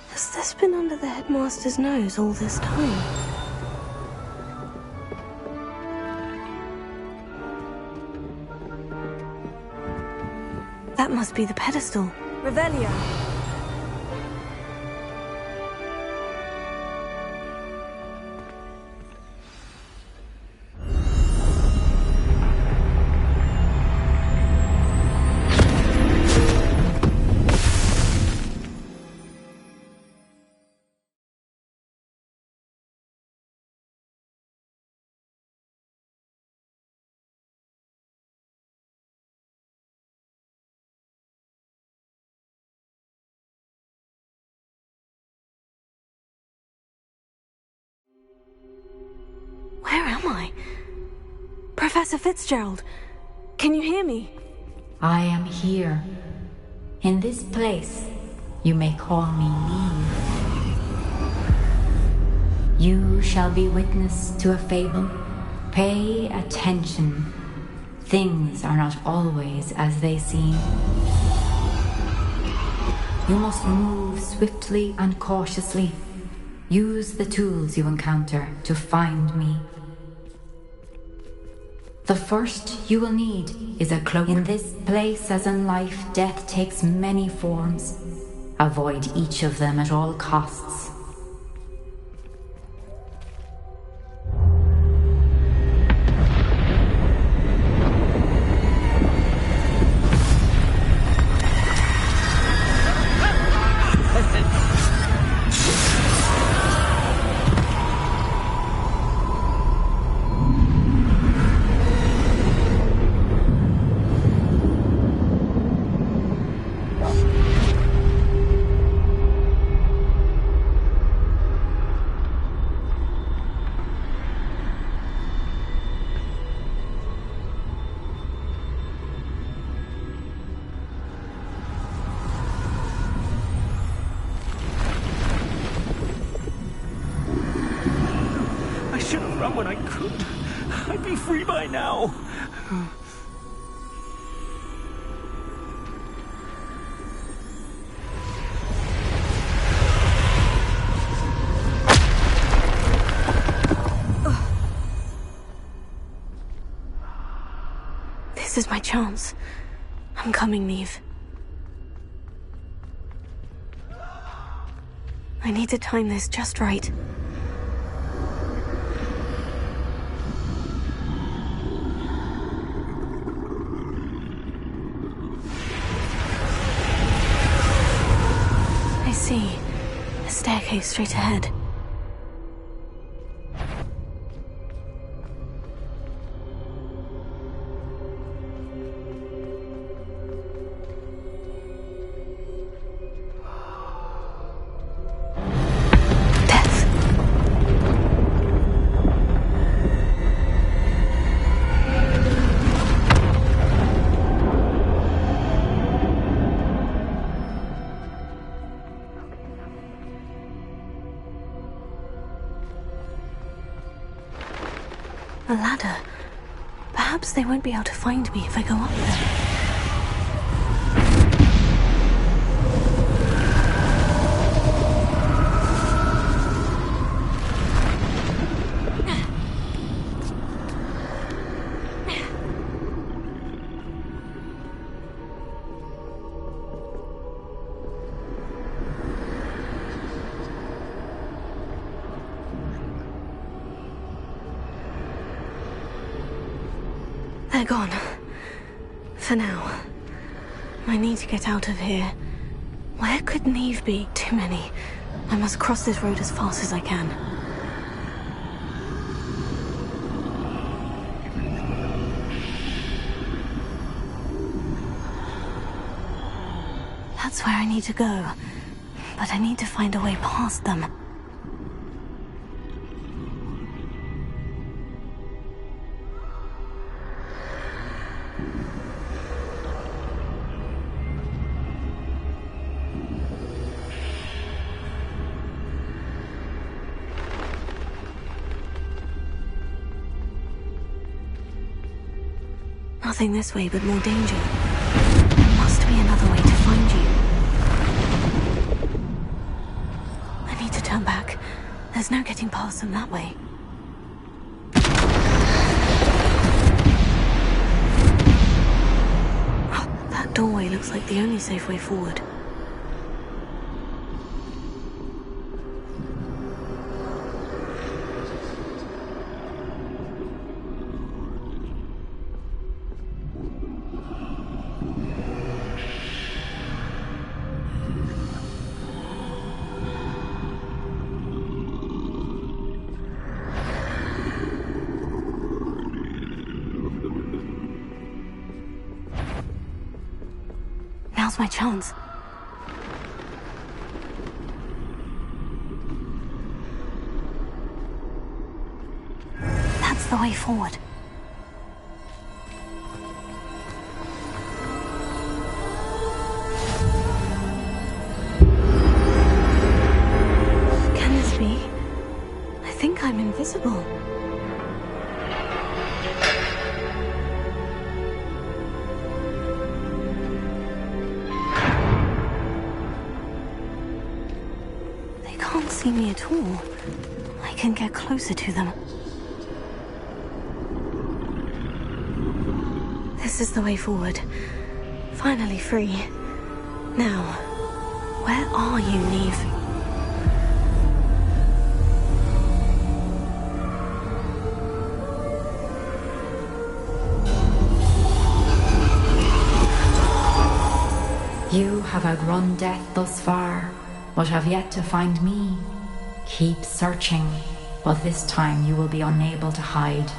Has this been under the headmaster's nose all this time? That must be the pedestal. Revelio. Where am I? Professor Fitzgerald, can you hear me? I am here. In this place, you may call me Neve. You shall be witness to a fable. Pay attention. Things are not always as they seem. You must move swiftly and cautiously. Use the tools you encounter to find me. The first you will need is a cloak. In this place, as in life, death takes many forms. Avoid each of them at all costs. When I could, I'd be free by now. This is my chance. I'm coming, Neve. I need to time this just right. See, a staircase straight ahead. A ladder. Perhaps they won't be able to find me if I go up there. They're gone. For now. I need to get out of here. Where could Neve be? Too many. I must cross this road as fast as I can. That's where I need to go. But I need to find a way past them. Nothing this way, but more danger. There must be another way to find you. I need to turn back. There's no getting past them that way. Oh, that doorway looks like the only safe way forward. Now's my chance. That's the way forward. Can this be? I think I'm invisible. Can't see me at all. I can get closer to them. This is the way forward. Finally free. Now, where are you, Neve? You have outrun death thus far, but have yet to find me. Keep searching, but this time you will be unable to hide.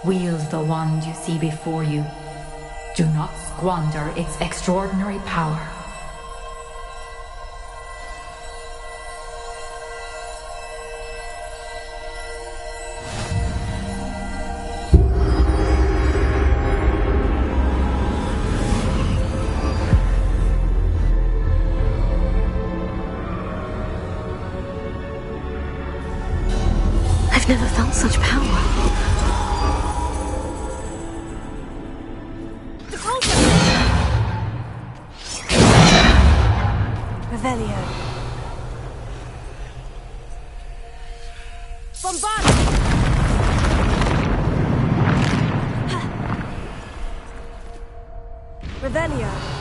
Wield the wand you see before you. Do not squander its extraordinary power. I've never felt such power. Revelio. Bombard! Revelio.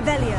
Revelio.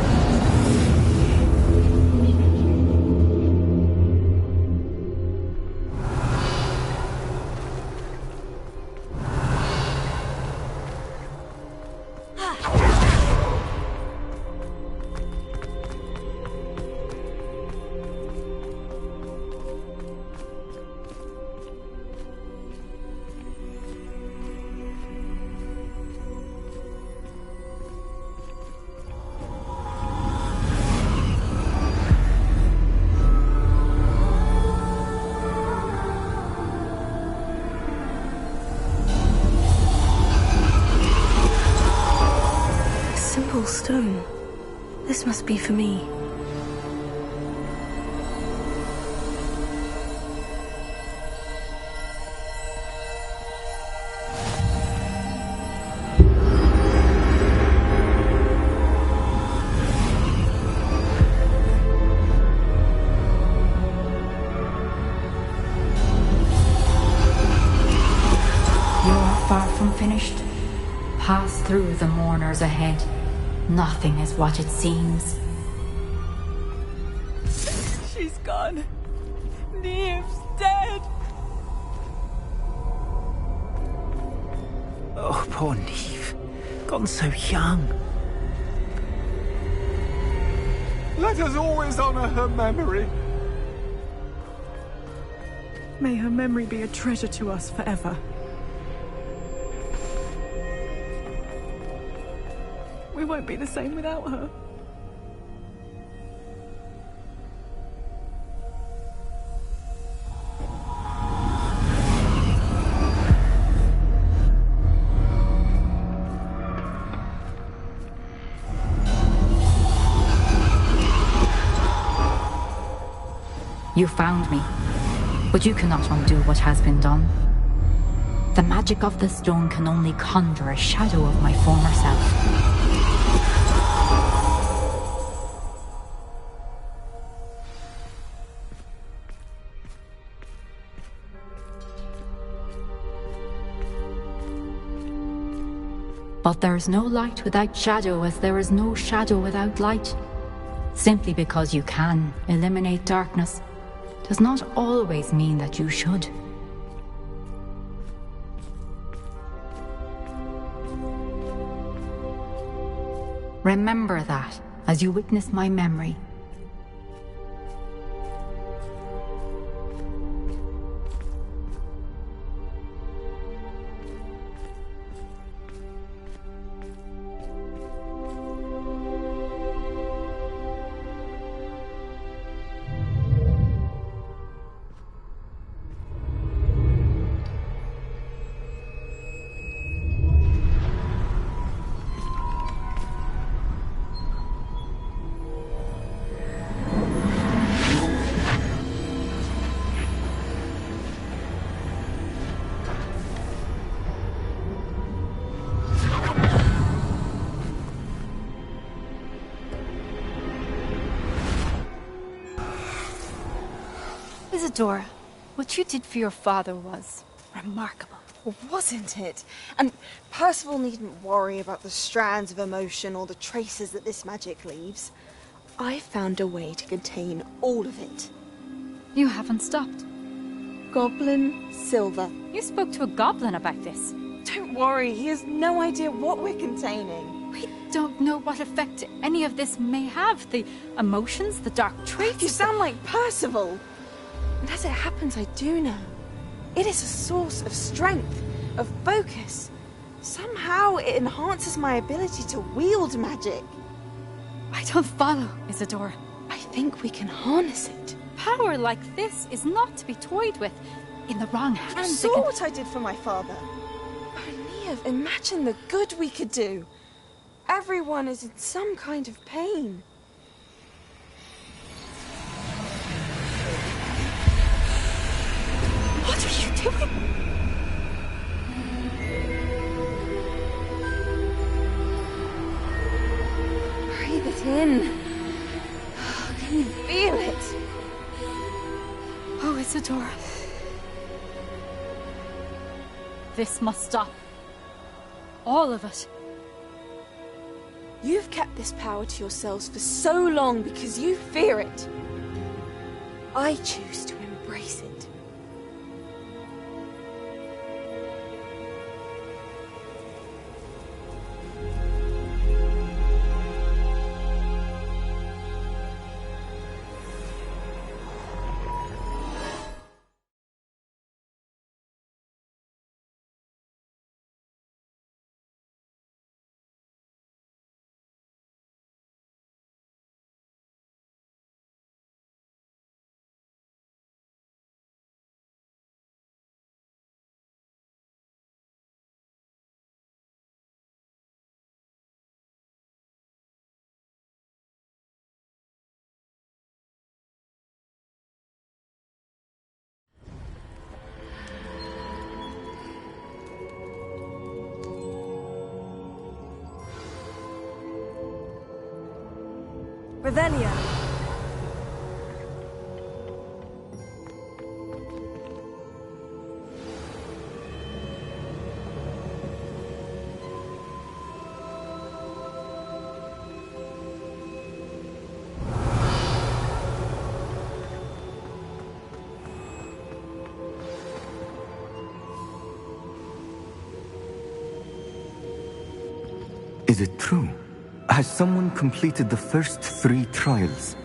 Stone. This must be for me. You're far from finished. Pass through the mourners ahead. Nothing is what it seems. She's gone. Neve's dead. Oh, poor Neve. Gone so young. Let us always honor her memory. May her memory be a treasure to us forever. We won't be the same without her. You found me, but you cannot undo what has been done. The magic of the stone can only conjure a shadow of my former self. But there is no light without shadow, as there is no shadow without light. Simply because you can eliminate darkness does not always mean that you should. Remember that as you witness my memory. Isadora, what you did for your father was remarkable. Wasn't it? And Percival needn't worry about the strands of emotion or the traces that this magic leaves. I found a way to contain all of it. You haven't stopped. Goblin Silver. You spoke to a goblin about this. Don't worry, he has no idea what we're containing. We don't know what effect any of this may have. The emotions, the dark traits. You sound like Percival. And as it happens, I do know. It is a source of strength, of focus. Somehow it enhances my ability to wield magic. I don't follow, Isadora. I think we can harness it. Power like this is not to be toyed with. In the wrong hands. You saw what I did for my father. Oh, Neve, imagine the good we could do. Everyone is in some kind of pain. What are you doing? Breathe it in. Can you feel it? Oh, Isadora. This must stop. All of it. You've kept this power to yourselves for so long because you fear it. I choose to embrace it. Revelia. Is it true? Has someone completed the first 3 trials?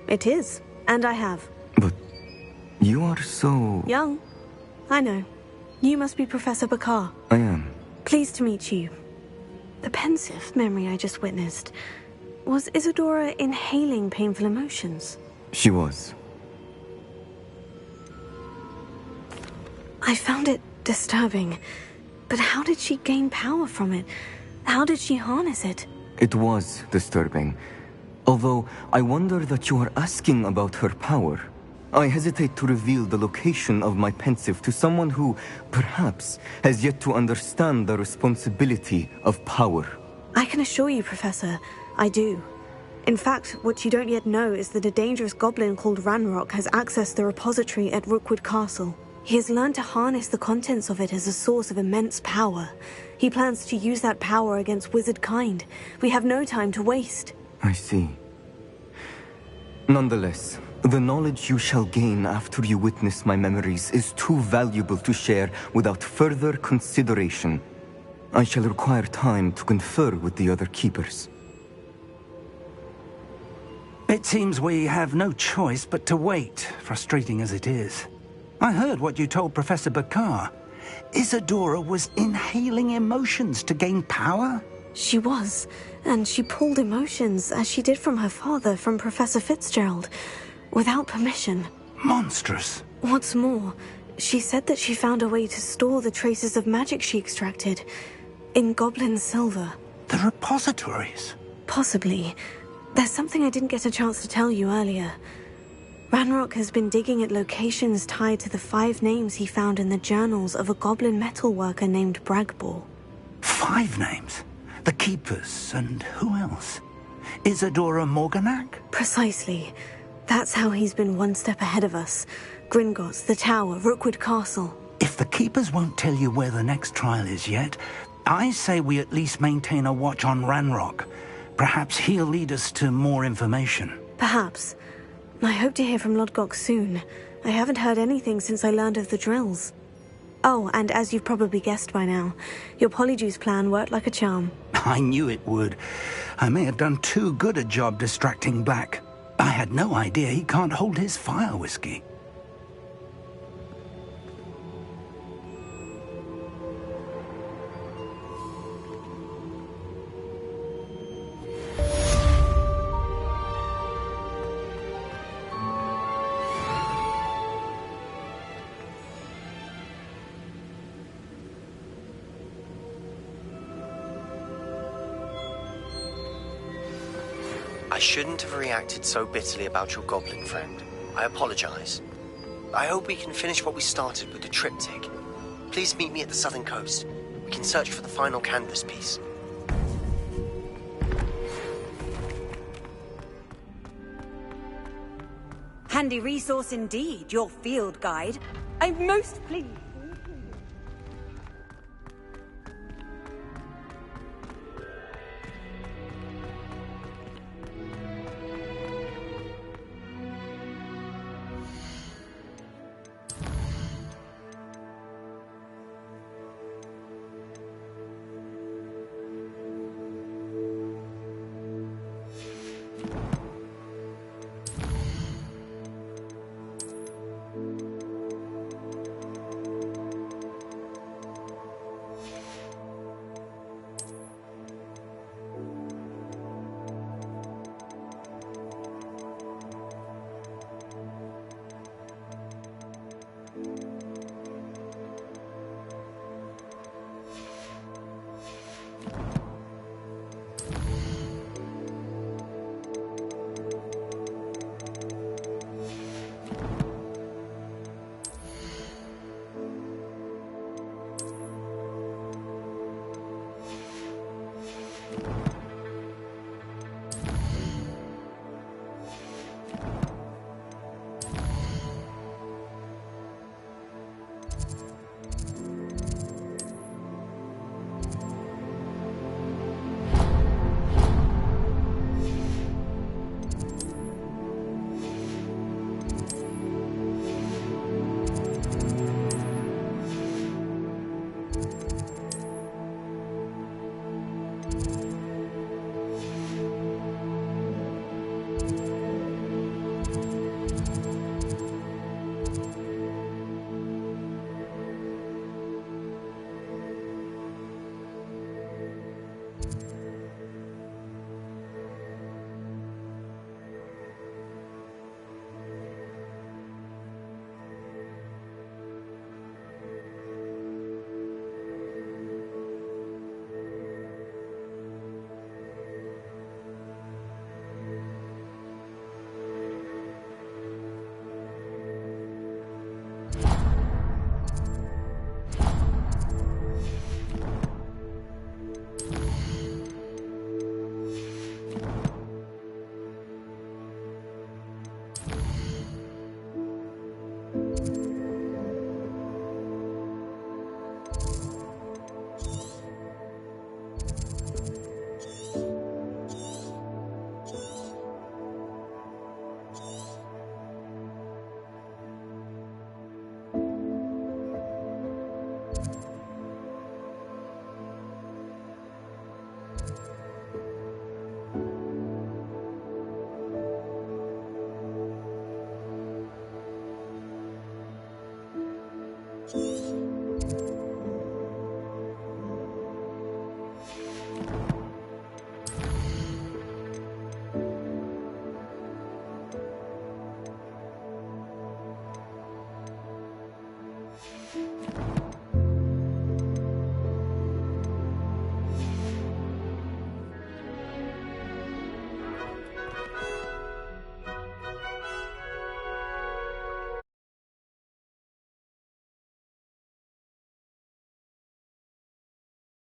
It is, and I have. But you are so... Young. I know. You must be Professor Bakar. I am. Pleased to meet you. The pensive memory I just witnessed. Was Isadora inhaling painful emotions? She was. I found it disturbing. But how did she gain power from it? How did she harness it? It was disturbing. Although, I wonder that you are asking about her power. I hesitate to reveal the location of my pensive to someone who, perhaps, has yet to understand the responsibility of power. I can assure you, Professor, I do. In fact, what you don't yet know is that a dangerous goblin called Ranrock has accessed the repository at Rookwood Castle. He has learned to harness the contents of it as a source of immense power. He plans to use that power against wizard kind. We have no time to waste. I see. Nonetheless, the knowledge you shall gain after you witness my memories is too valuable to share without further consideration. I shall require time to confer with the other keepers. It seems we have no choice but to wait, frustrating as it is. I heard what you told Professor Bakar. Isadora was inhaling emotions to gain power? She was, and she pulled emotions, as she did from her father, from Professor Fitzgerald, without permission. Monstrous. What's more, she said that she found a way to store the traces of magic she extracted in goblin silver. The repositories? Possibly. There's something I didn't get a chance to tell you earlier. Ranrock has been digging at locations tied to the 5 names he found in the journals of a goblin metalworker named Bragbor. 5 names? The Keepers, and who else? Isadora Morganac? Precisely. That's how he's been one step ahead of us. Gringotts, the Tower, Rookwood Castle. If the Keepers won't tell you where the next trial is yet, I say we at least maintain a watch on Ranrock. Perhaps he'll lead us to more information. Perhaps. I hope to hear from Lodgok soon. I haven't heard anything since I learned of the drills. Oh, and as you've probably guessed by now, your Polyjuice plan worked like a charm. I knew it would. I may have done too good a job distracting Black. I had no idea he can't hold his fire whiskey. I shouldn't have reacted so bitterly about your goblin friend. I apologize. I hope we can finish what we started with the triptych. Please meet me at the southern coast. We can search for the final canvas piece. Handy resource indeed, your field guide. I'm most pleased.